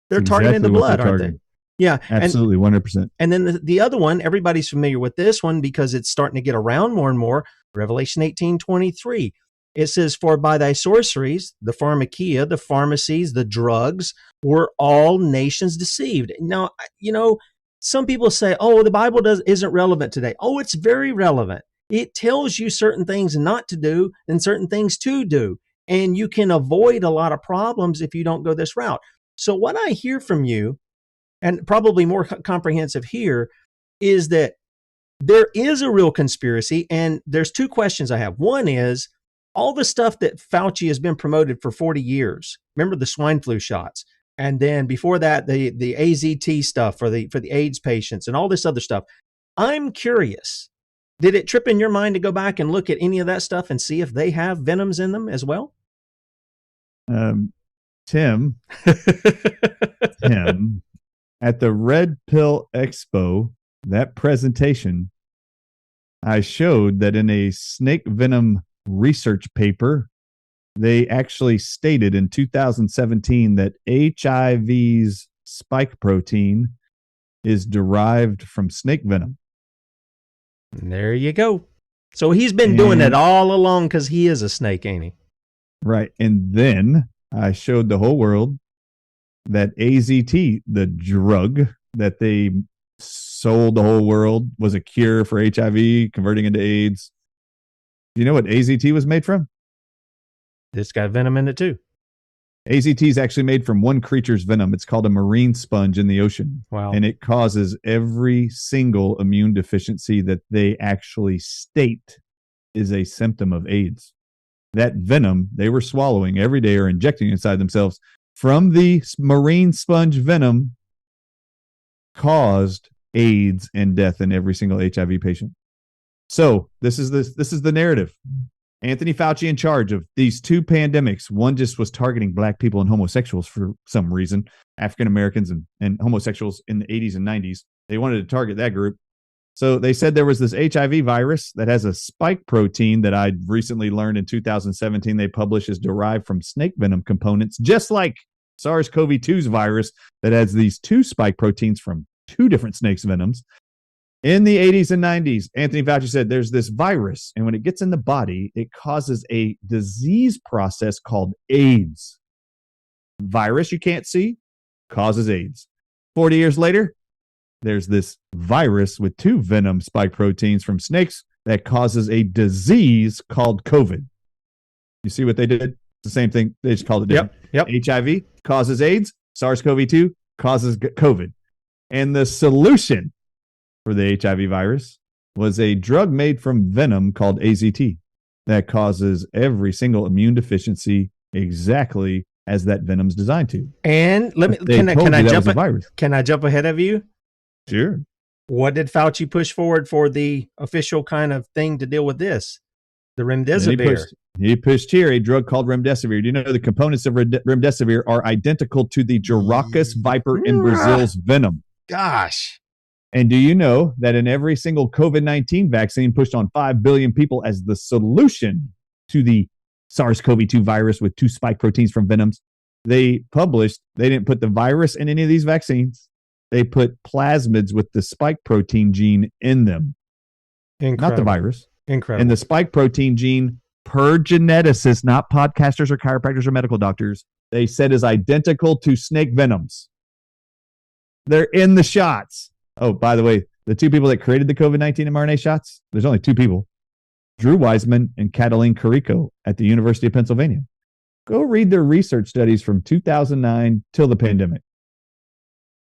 They're targeting the blood, aren't they? Yeah, absolutely, 100%. And then the other one, everybody's familiar with this one because it's starting to get around more and more. Revelation 18:23. It says, "For by thy sorceries, the pharmakia, the pharmacies, the drugs, were all nations deceived." Now, you know, some people say, "Oh, the Bible isn't relevant today." Oh, it's very relevant. It tells you certain things not to do and certain things to do, and you can avoid a lot of problems if you don't go this route. So what I hear from you, and probably more comprehensive here, is that there is a real conspiracy. And there's two questions I have. One is all the stuff that Fauci has been promoted for 40 years. Remember the swine flu shots. And then before that, the AZT stuff for the AIDS patients and all this other stuff. I'm curious. Did it trip in your mind to go back and look at any of that stuff and see if they have venoms in them as well? Tim, at the Red Pill Expo, that presentation, I showed that in a snake venom research paper, they actually stated in 2017 that HIV's spike protein is derived from snake venom. There you go. So he's been doing it all along because he is a snake, ain't he? Right. And then I showed the whole world that AZT, the drug that they sold the whole world, was a cure for HIV, converting into AIDS. Do you know what AZT was made from? It's got venom in it too. AZT is actually made from one creature's venom. It's called a marine sponge in the ocean. Wow. And it causes every single immune deficiency that they actually state is a symptom of AIDS. That venom they were swallowing every day or injecting inside themselves from the marine sponge venom caused AIDS and death in every single HIV patient. So this is the narrative. Anthony Fauci in charge of these two pandemics. One just was targeting black people and homosexuals for some reason, African Americans and homosexuals in the 80s and 90s. They wanted to target that group. So they said there was this HIV virus that has a spike protein that I recently learned in 2017 they published is derived from snake venom components, just like SARS-CoV-2's virus that has these two spike proteins from two different snakes' venoms. In the 80s and 90s, Anthony Fauci said there's this virus, and when it gets in the body, it causes a disease process called AIDS. Virus you can't see causes AIDS. 40 years later, there's this virus with two venom spike proteins from snakes that causes a disease called COVID. You see what they did? It's the same thing. They just called it different. Yep. HIV causes AIDS. SARS-CoV-2 causes COVID. And the solution for the HIV virus was a drug made from venom called AZT that causes every single immune deficiency exactly as that venom's designed to. And can I jump ahead of you? Sure. What did Fauci push forward for the official kind of thing to deal with this? The remdesivir. He pushed here a drug called remdesivir. Do you know the components of remdesivir are identical to the Giracus viper in Brazil's venom? Gosh. And do you know that in every single COVID-19 vaccine pushed on 5 billion people as the solution to the SARS-CoV-2 virus with two spike proteins from venoms, they didn't put the virus in any of these vaccines. They put plasmids with the spike protein gene in them. Incredible. Not the virus. Incredible. And the spike protein gene, per geneticists, not podcasters or chiropractors or medical doctors, they said is identical to snake venoms. They're in the shots. Oh, by the way, the two people that created the COVID-19 mRNA shots, there's only two people, Drew Weissman and Catalin Carrico at the University of Pennsylvania. Go read their research studies from 2009 till the pandemic.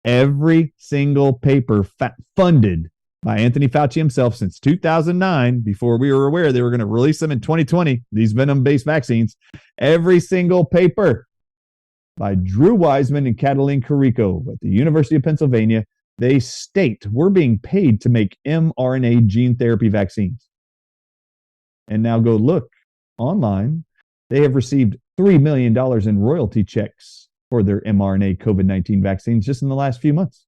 Every single paper funded by Anthony Fauci himself since 2009, before we were aware they were going to release them in 2020, these venom-based vaccines, every single paper by Drew Weissman and Catalin Carrico at the University of Pennsylvania, they state we're being paid to make mRNA gene therapy vaccines. And now go look online. They have received $3 million in royalty checks for their mRNA COVID-19 vaccines just in the last few months.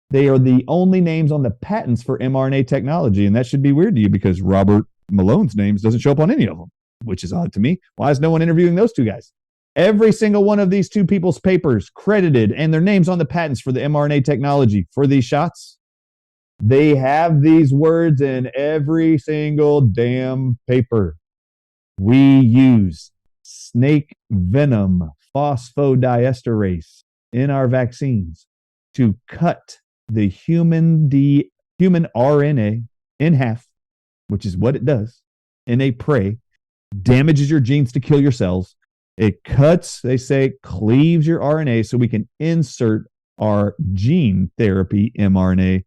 They are the only names on the patents for mRNA technology. And that should be weird to you because Robert Malone's names doesn't show up on any of them, which is odd to me. Why is no one interviewing those two guys? Every single one of these two people's papers credited and their names on the patents for the mRNA technology for these shots. They have these words in every single damn paper. We use snake venom phosphodiesterase in our vaccines to cut the human RNA in half, which is what it does in a prey, damages your genes to kill your cells. It cuts, they say, cleaves your RNA so we can insert our gene therapy mRNA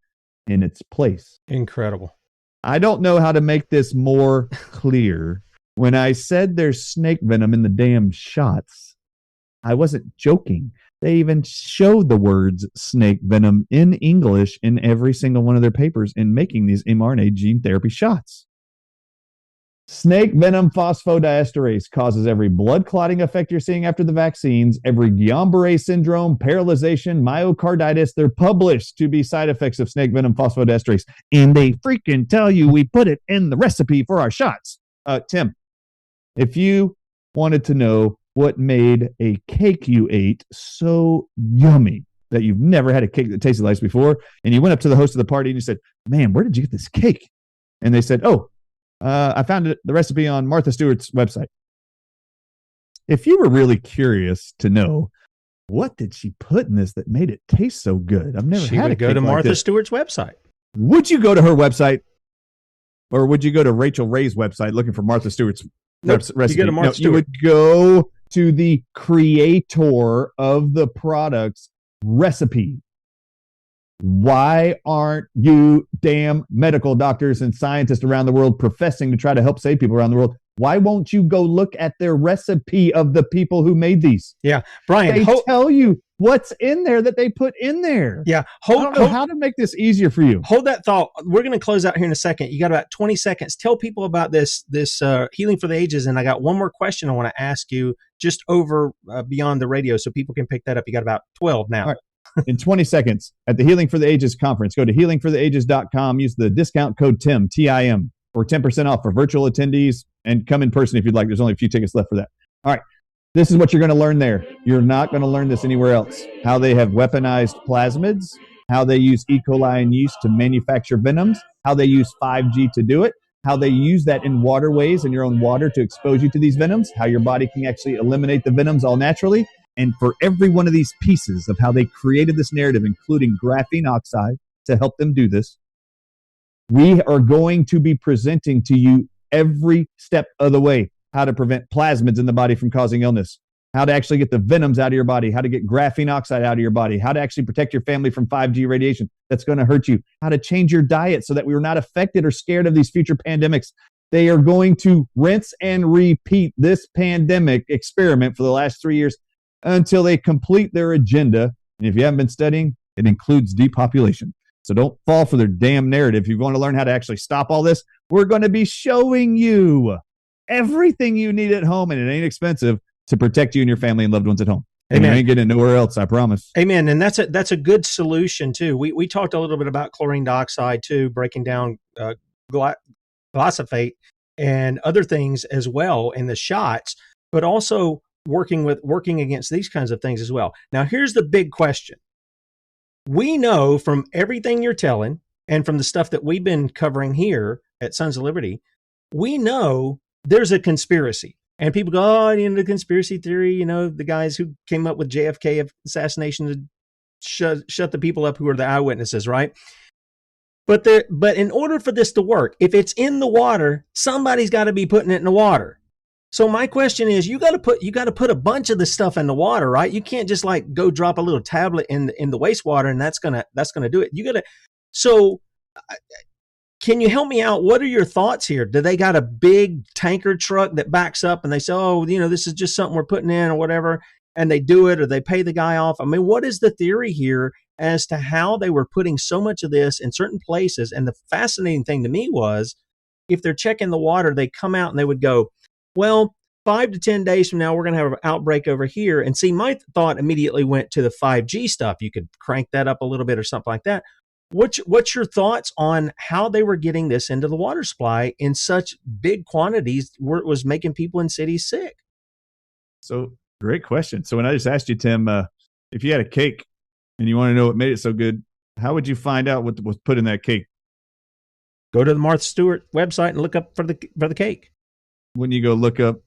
in its place. Incredible. I don't know how to make this more clear. When I said there's snake venom in the damn shots, I wasn't joking. They even show the words snake venom in English in every single one of their papers in making these mRNA gene therapy shots. Snake venom phosphodiesterase causes every blood clotting effect you're seeing after the vaccines, every Guillain-Barré syndrome, paralyzation, myocarditis. They're published to be side effects of snake venom phosphodiesterase. And they freaking tell you we put it in the recipe for our shots. Tim, if you wanted to know what made a cake you ate so yummy that you've never had a cake that tasted like this before, and you went up to the host of the party and you said, man, where did you get this cake? And they said, I found the recipe on Martha Stewart's website. If you were really curious to know what did she put in this that made it taste so good, I've never had a cake go to like Martha this. Stewart's website. Would you go to her website, or would you go to Rachel Ray's website looking for Martha Stewart's recipe? You go to Martha Stewart. You would go to the creator of the product's recipe. Why aren't you damn medical doctors and scientists around the world professing to try to help save people around the world? Why won't you go look at their recipe of the people who made these? Yeah, Brian, they tell you what's in there that they put in there. Yeah, I don't know how to make this easier for you. Hold that thought. We're going to close out here in a second. You got about 20 seconds. Tell people about this Healing for the Ages, and I got one more question I want to ask you just over beyond the radio so people can pick that up. You got about 12 now. All right. In 20 seconds, at the Healing for the Ages conference, go to healingfortheages.com, use the discount code TIM, T-I-M, for 10% off for virtual attendees, and come in person if you'd like. There's only a few tickets left for that. All right. This is what you're going to learn there. You're not going to learn this anywhere else. How they have weaponized plasmids, how they use E. coli and yeast to manufacture venoms, how they use 5G to do it, how they use that in waterways in your own water to expose you to these venoms, how your body can actually eliminate the venoms all naturally. And for every one of these pieces of how they created this narrative, including graphene oxide to help them do this, we are going to be presenting to you every step of the way how to prevent plasmids in the body from causing illness, how to actually get the venoms out of your body, how to get graphene oxide out of your body, how to actually protect your family from 5G radiation that's going to hurt you, how to change your diet so that we are not affected or scared of these future pandemics. They are going to rinse and repeat this pandemic experiment for the last 3 years until they complete their agenda. And if you haven't been studying, it includes depopulation. So don't fall for their damn narrative. If you want to learn how to actually stop all this, we're going to be showing you everything you need at home, and it ain't expensive, to protect you and your family and loved ones at home. And you ain't getting it nowhere else, I promise. Amen. And that's a good solution too. We talked a little bit about chlorine dioxide too, breaking down glyphosate and other things as well in the shots, but also working against these kinds of things as well. Now, here's the big question. We know from everything you're telling and from the stuff that we've been covering here at Sons of Liberty, we know there's a conspiracy. And people go, oh, the conspiracy theory, the guys who came up with JFK assassination to shut the people up who are the eyewitnesses, right? But in order for this to work, if it's in the water, somebody's got to be putting it in the water. So my question is, you got to put a bunch of this stuff in the water, right? You can't just like go drop a little tablet in the wastewater and that's gonna do it. You got to. So, can you help me out? What are your thoughts here? Do they got a big tanker truck that backs up and they say, oh, this is just something we're putting in or whatever, and they do it or they pay the guy off? I mean, what is the theory here as to how they were putting so much of this in certain places? And the fascinating thing to me was, if they're checking the water, they come out and they would go, well, 5 to 10 days from now, we're going to have an outbreak over here. And see, my thought immediately went to the 5G stuff. You could crank that up a little bit or something like that. What's your thoughts on how they were getting this into the water supply in such big quantities where it was making people in cities sick? So, great question. So when I just asked you, Tim, if you had a cake and you want to know what made it so good, how would you find out what was put in that cake? Go to the Martha Stewart website and look up for the cake. When you go look up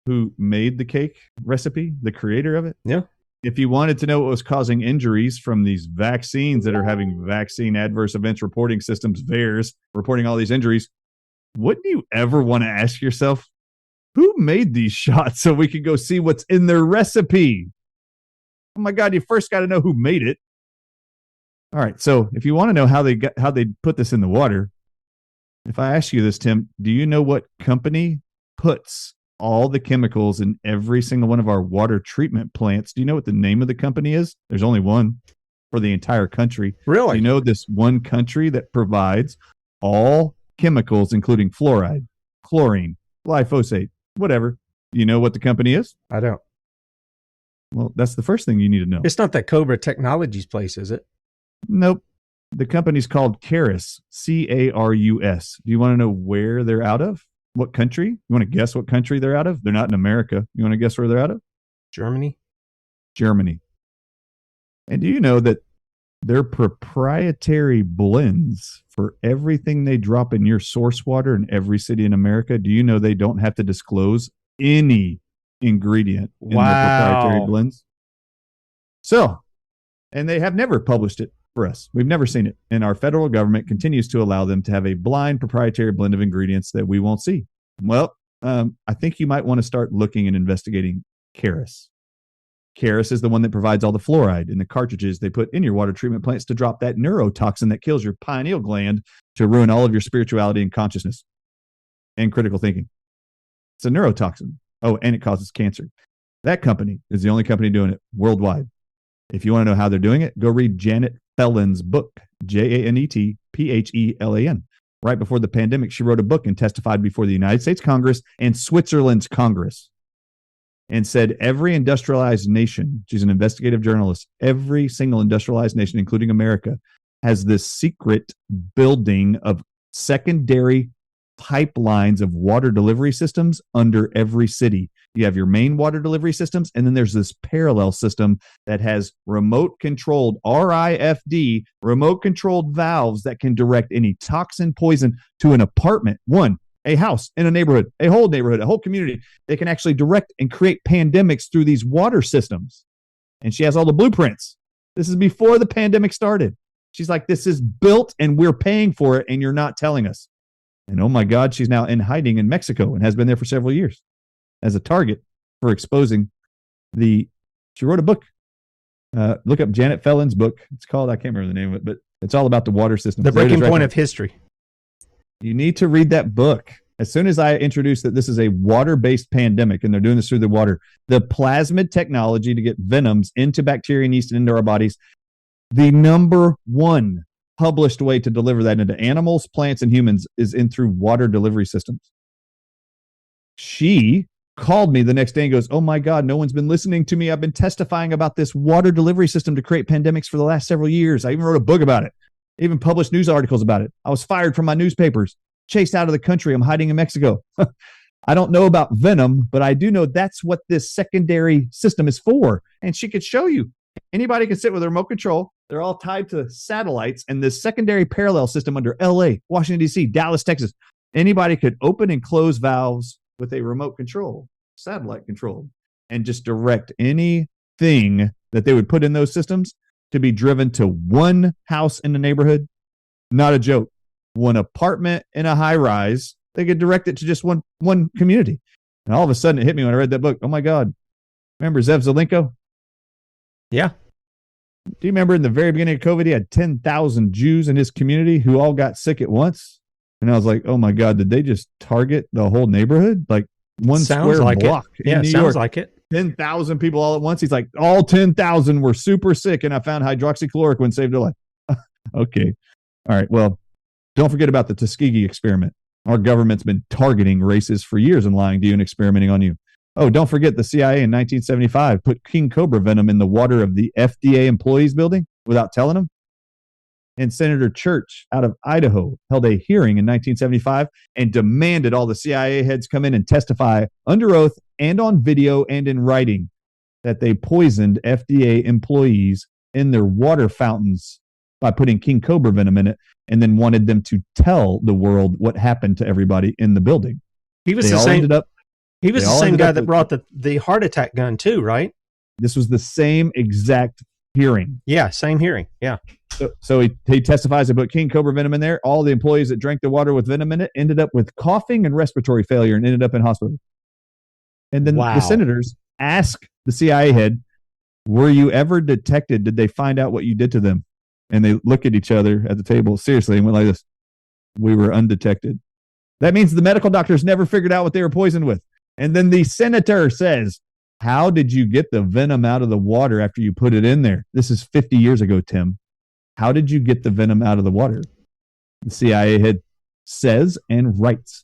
who made the cake recipe, the creator of it? Yeah. If you wanted to know what was causing injuries from these vaccines that are having vaccine adverse events reporting systems, VAERS, reporting all these injuries, wouldn't you ever want to ask yourself, who made these shots so we could go see what's in their recipe? Oh my God, you first got to know who made it. All right, so if you want to know how they put this in the water, if I ask you this, Tim, do you know what company puts all the chemicals in every single one of our water treatment plants. Do you know what the name of the company is? There's only one for the entire country. Really? Do you know this one country that provides all chemicals, including fluoride, chlorine, glyphosate, whatever? You know what the company is? I don't. Well, that's the first thing you need to know. It's not that Cobra Technologies place, is it? Nope. The company's called Carus, Carus. Do you want to know where they're out of? What country? You want to guess what country they're out of? They're not in America. You want to guess where they're out of? Germany? Germany. And do you know that their proprietary blends for everything they drop in your source water in every city in America, do you know they don't have to disclose any ingredient in their proprietary blends? So, and they have never published it for us. We've never seen it. And our federal government continues to allow them to have a blind proprietary blend of ingredients that we won't see. Well, I think you might want to start looking and investigating Carus. Carus is the one that provides all the fluoride in the cartridges they put in your water treatment plants to drop that neurotoxin that kills your pineal gland to ruin all of your spirituality and consciousness and critical thinking. It's a neurotoxin. Oh, and it causes cancer. That company is the only company doing it worldwide. If you want to know how they're doing it, go read Janet Phelan's book, Janetphelan. Right before the pandemic, she wrote a book and testified before the United States Congress and Switzerland's Congress and said every industrialized nation, she's an investigative journalist, every single industrialized nation, including America, has this secret building of secondary pipelines of water delivery systems under every city. You have your main water delivery systems, and then there's this parallel system that has remote controlled RIFD, remote controlled valves that can direct any toxin, poison to an apartment, a house in a neighborhood, a whole community. They can actually direct and create pandemics through these water systems. And she has all the blueprints. This is before the pandemic started. She's like, this is built and we're paying for it and you're not telling us. And oh my God, she's now in hiding in Mexico and has been there for several years as a target for exposing she wrote a book. Look up Janet Phelan's book. It's called, I can't remember the name of it, but it's all about the water system. The Breaking Point of History. You need to read that book. As soon as I introduced that this is a water-based pandemic and they're doing this through the water, the plasmid technology to get venoms into bacteria and yeast and into our bodies, the number one published way to deliver that into animals, plants, and humans is in through water delivery systems. She called me the next day and goes, oh my God, no one's been listening to me. I've been testifying about this water delivery system to create pandemics for the last several years. I even wrote a book about it. I even published news articles about it. I was fired from my newspapers, chased out of the country. I'm hiding in Mexico. I don't know about venom, but I do know that's what this secondary system is for. And she could show you. Anybody can sit with a remote control. They're all tied to satellites and this secondary parallel system under LA, Washington, D.C., Dallas, Texas. Anybody could open and close valves with a remote control, satellite control, and just direct anything that they would put in those systems to be driven to one house in the neighborhood. Not a joke. One apartment in a high rise. They could direct it to just one community. And all of a sudden it hit me when I read that book. Oh my God. Remember Zev Zelenko? Yeah. Do you remember in the very beginning of COVID, he had 10,000 Jews in his community who all got sick at once? And I was like, oh my God, did they just target the whole neighborhood? Like one square block in New York. Sounds like it. 10,000 people all at once. He's like, all 10,000 were super sick, and I found hydroxychloroquine saved their life. Okay. All right. Well, don't forget about the Tuskegee experiment. Our government's been targeting races for years and lying to you and experimenting on you. Oh, don't forget the CIA in 1975 put king cobra venom in the water of the FDA employees building without telling them. And Senator Church out of Idaho held a hearing in 1975 and demanded all the CIA heads come in and testify under oath and on video and in writing that they poisoned FDA employees in their water fountains by putting king cobra venom in it, and then wanted them to tell the world what happened to everybody in the building. He was the same guy that brought the heart attack gun too, right? This was the same exact hearing. Yeah, same hearing. Yeah. So he testifies about king cobra venom in there. All the employees that drank the water with venom in it ended up with coughing and respiratory failure and ended up in hospital. And then the senators ask the CIA head, were you ever detected? Did they find out what you did to them? And they look at each other at the table seriously and went like this. We were undetected. That means the medical doctors never figured out what they were poisoned with. And then the senator says, how did you get the venom out of the water after you put it in there? This is 50 years ago, Tim. How did you get the venom out of the water? The CIA head says and writes,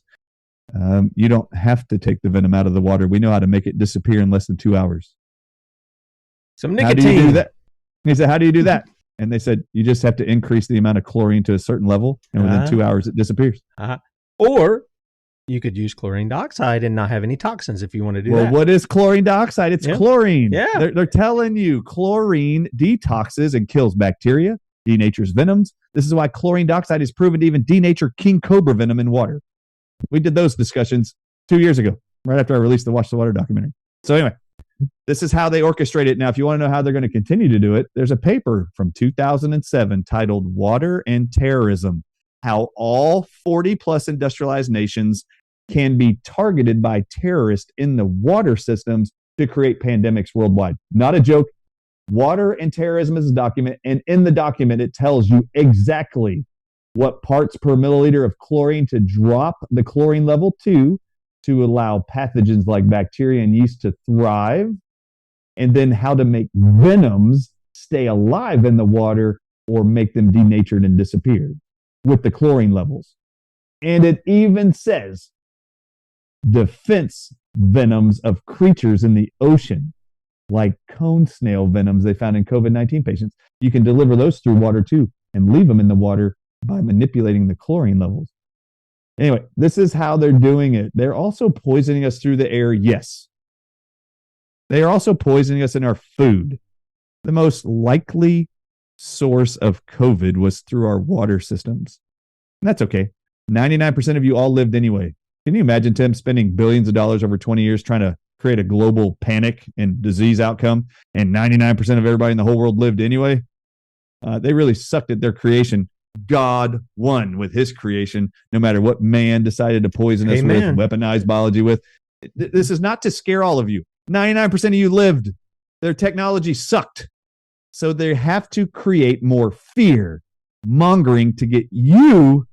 you don't have to take the venom out of the water. We know how to make it disappear in less than 2 hours. Some nicotine. How do you do that? He said, how do you do that? And they said, you just have to increase the amount of chlorine to a certain level, and within 2 hours it disappears. Or you could use chlorine dioxide and not have any toxins if you want to do that. Well, what is chlorine dioxide? It's chlorine. Yeah. They're telling you chlorine detoxes and kills bacteria, denatures venoms. This is why chlorine dioxide is proven to even denature king cobra venom in water. We did those discussions 2 years ago, right after I released the Watch the Water documentary. So anyway, this is how they orchestrate it. Now, if you want to know how they're going to continue to do it, there's a paper from 2007 titled Water and Terrorism, how all 40 plus industrialized nations can be targeted by terrorists in the water systems to create pandemics worldwide. Not a joke. Water and Terrorism is a document, and in the document, it tells you exactly what parts per milliliter of chlorine to drop the chlorine level to allow pathogens like bacteria and yeast to thrive, and then how to make venoms stay alive in the water or make them denatured and disappear with the chlorine levels. And it even says defense venoms of creatures in the ocean, like cone snail venoms they found in COVID-19 patients. You can deliver those through water too and leave them in the water by manipulating the chlorine levels. Anyway, this is how they're doing it. They're also poisoning us through the air, yes. They are also poisoning us in our food. The most likely source of COVID was through our water systems. And that's okay. 99% of you all lived anyway. Can you imagine, Tim, spending billions of dollars over 20 years trying to create a global panic and disease outcome, and 99% of everybody in the whole world lived anyway? They really sucked at their creation. God won with his creation, no matter what man decided to poison us with, weaponize biology with. This is not to scare all of you. 99% of you lived. Their technology sucked. So they have to create more fear mongering to get you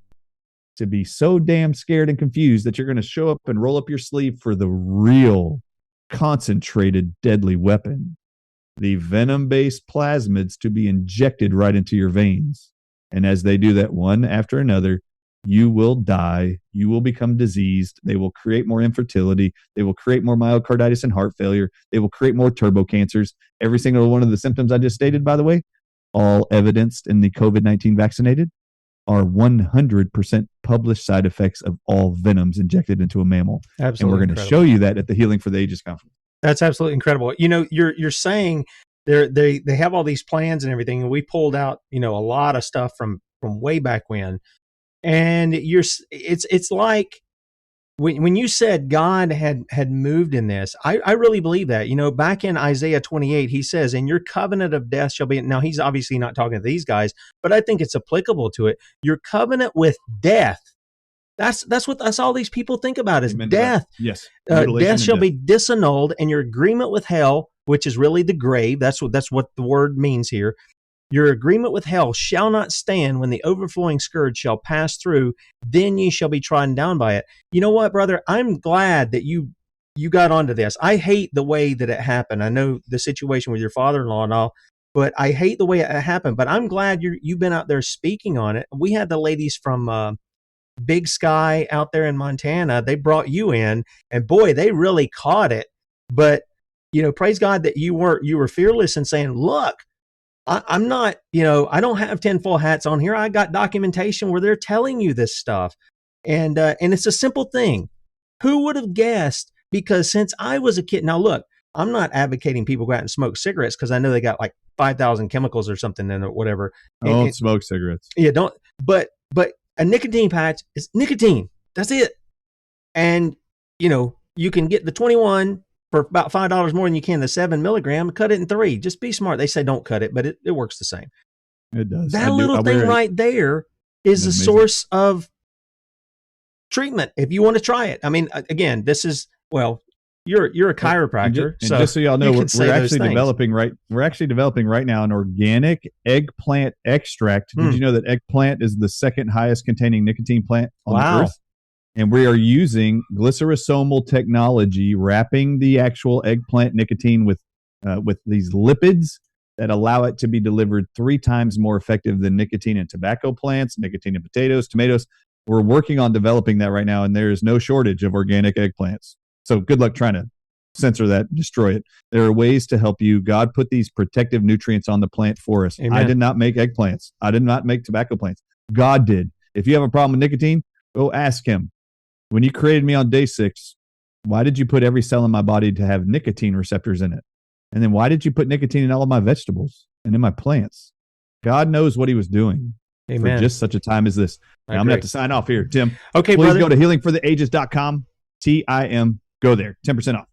to be so damn scared and confused that you're going to show up and roll up your sleeve for the real concentrated deadly weapon, the venom-based plasmids to be injected right into your veins. And as they do that one after another, you will die. You will become diseased. They will create more infertility. They will create more myocarditis and heart failure. They will create more turbo cancers. Every single one of the symptoms I just stated, by the way, all evidenced in the COVID-19 vaccinated, are 100% published side effects of all venoms injected into a mammal. Absolutely. And we're going to show you that at the Healing for the Ages conference. That's absolutely incredible. You know, you're saying they have all these plans and everything, and we pulled out, you know, a lot of stuff from way back when. And it's like when you said God had moved in this, I really believe that. You know, back in Isaiah 28, he says, "And your covenant of death shall be." Now, he's obviously not talking to these guys, but I think it's applicable to it. Your covenant with death. That's all these people think about is death. Yes. Death shall be disannulled, and your agreement with hell, which is really the grave. That's what the word means here. Your agreement with hell shall not stand when the overflowing scourge shall pass through. Then ye shall be trodden down by it. You know what, brother? I'm glad that you got onto this. I hate the way that it happened. I know the situation with your father-in-law and all, but I hate the way it happened. But I'm glad you've been out there speaking on it. We had the ladies from Big Sky out there in Montana. They brought you in, and boy, they really caught it. But you know, praise God that you were fearless in saying, "Look, I'm not, you know, I don't have tinfoil hats on here. I got documentation where they're telling you this stuff." And it's a simple thing. Who would have guessed? Because since I was a kid, now look, I'm not advocating people go out and smoke cigarettes because I know they got like 5,000 chemicals or something in it or whatever. Don't smoke cigarettes. Yeah, don't. But a nicotine patch is nicotine. That's it. And, you know, you can get the 21 for about $5 more than you can the 7 milligram, cut it in 3. Just be smart. They say don't cut it, but it works the same. It does. That little thing right there is a source of treatment if you want to try it. I mean, again, this is, well, you're a chiropractor. And just so y'all know, we're actually developing right now an organic eggplant extract. Did you know that eggplant is the second highest containing nicotine plant on the earth? And we are using glycerisomal technology, wrapping the actual eggplant nicotine with these lipids that allow it to be delivered 3 times more effective than nicotine in tobacco plants, nicotine in potatoes, tomatoes. We're working on developing that right now, and there is no shortage of organic eggplants. So good luck trying to censor that, destroy it. There are ways to help you. God put these protective nutrients on the plant for us. Amen. I did not make eggplants. I did not make tobacco plants. God did. If you have a problem with nicotine, go ask him. When you created me on day 6, why did you put every cell in my body to have nicotine receptors in it? And then why did you put nicotine in all of my vegetables and in my plants? God knows what he was doing. Amen. For just such a time as this. Now, I'm going to have to sign off here, Tim. Okay, please brother. go to healingfortheages.com, TIM. Go there, 10% off.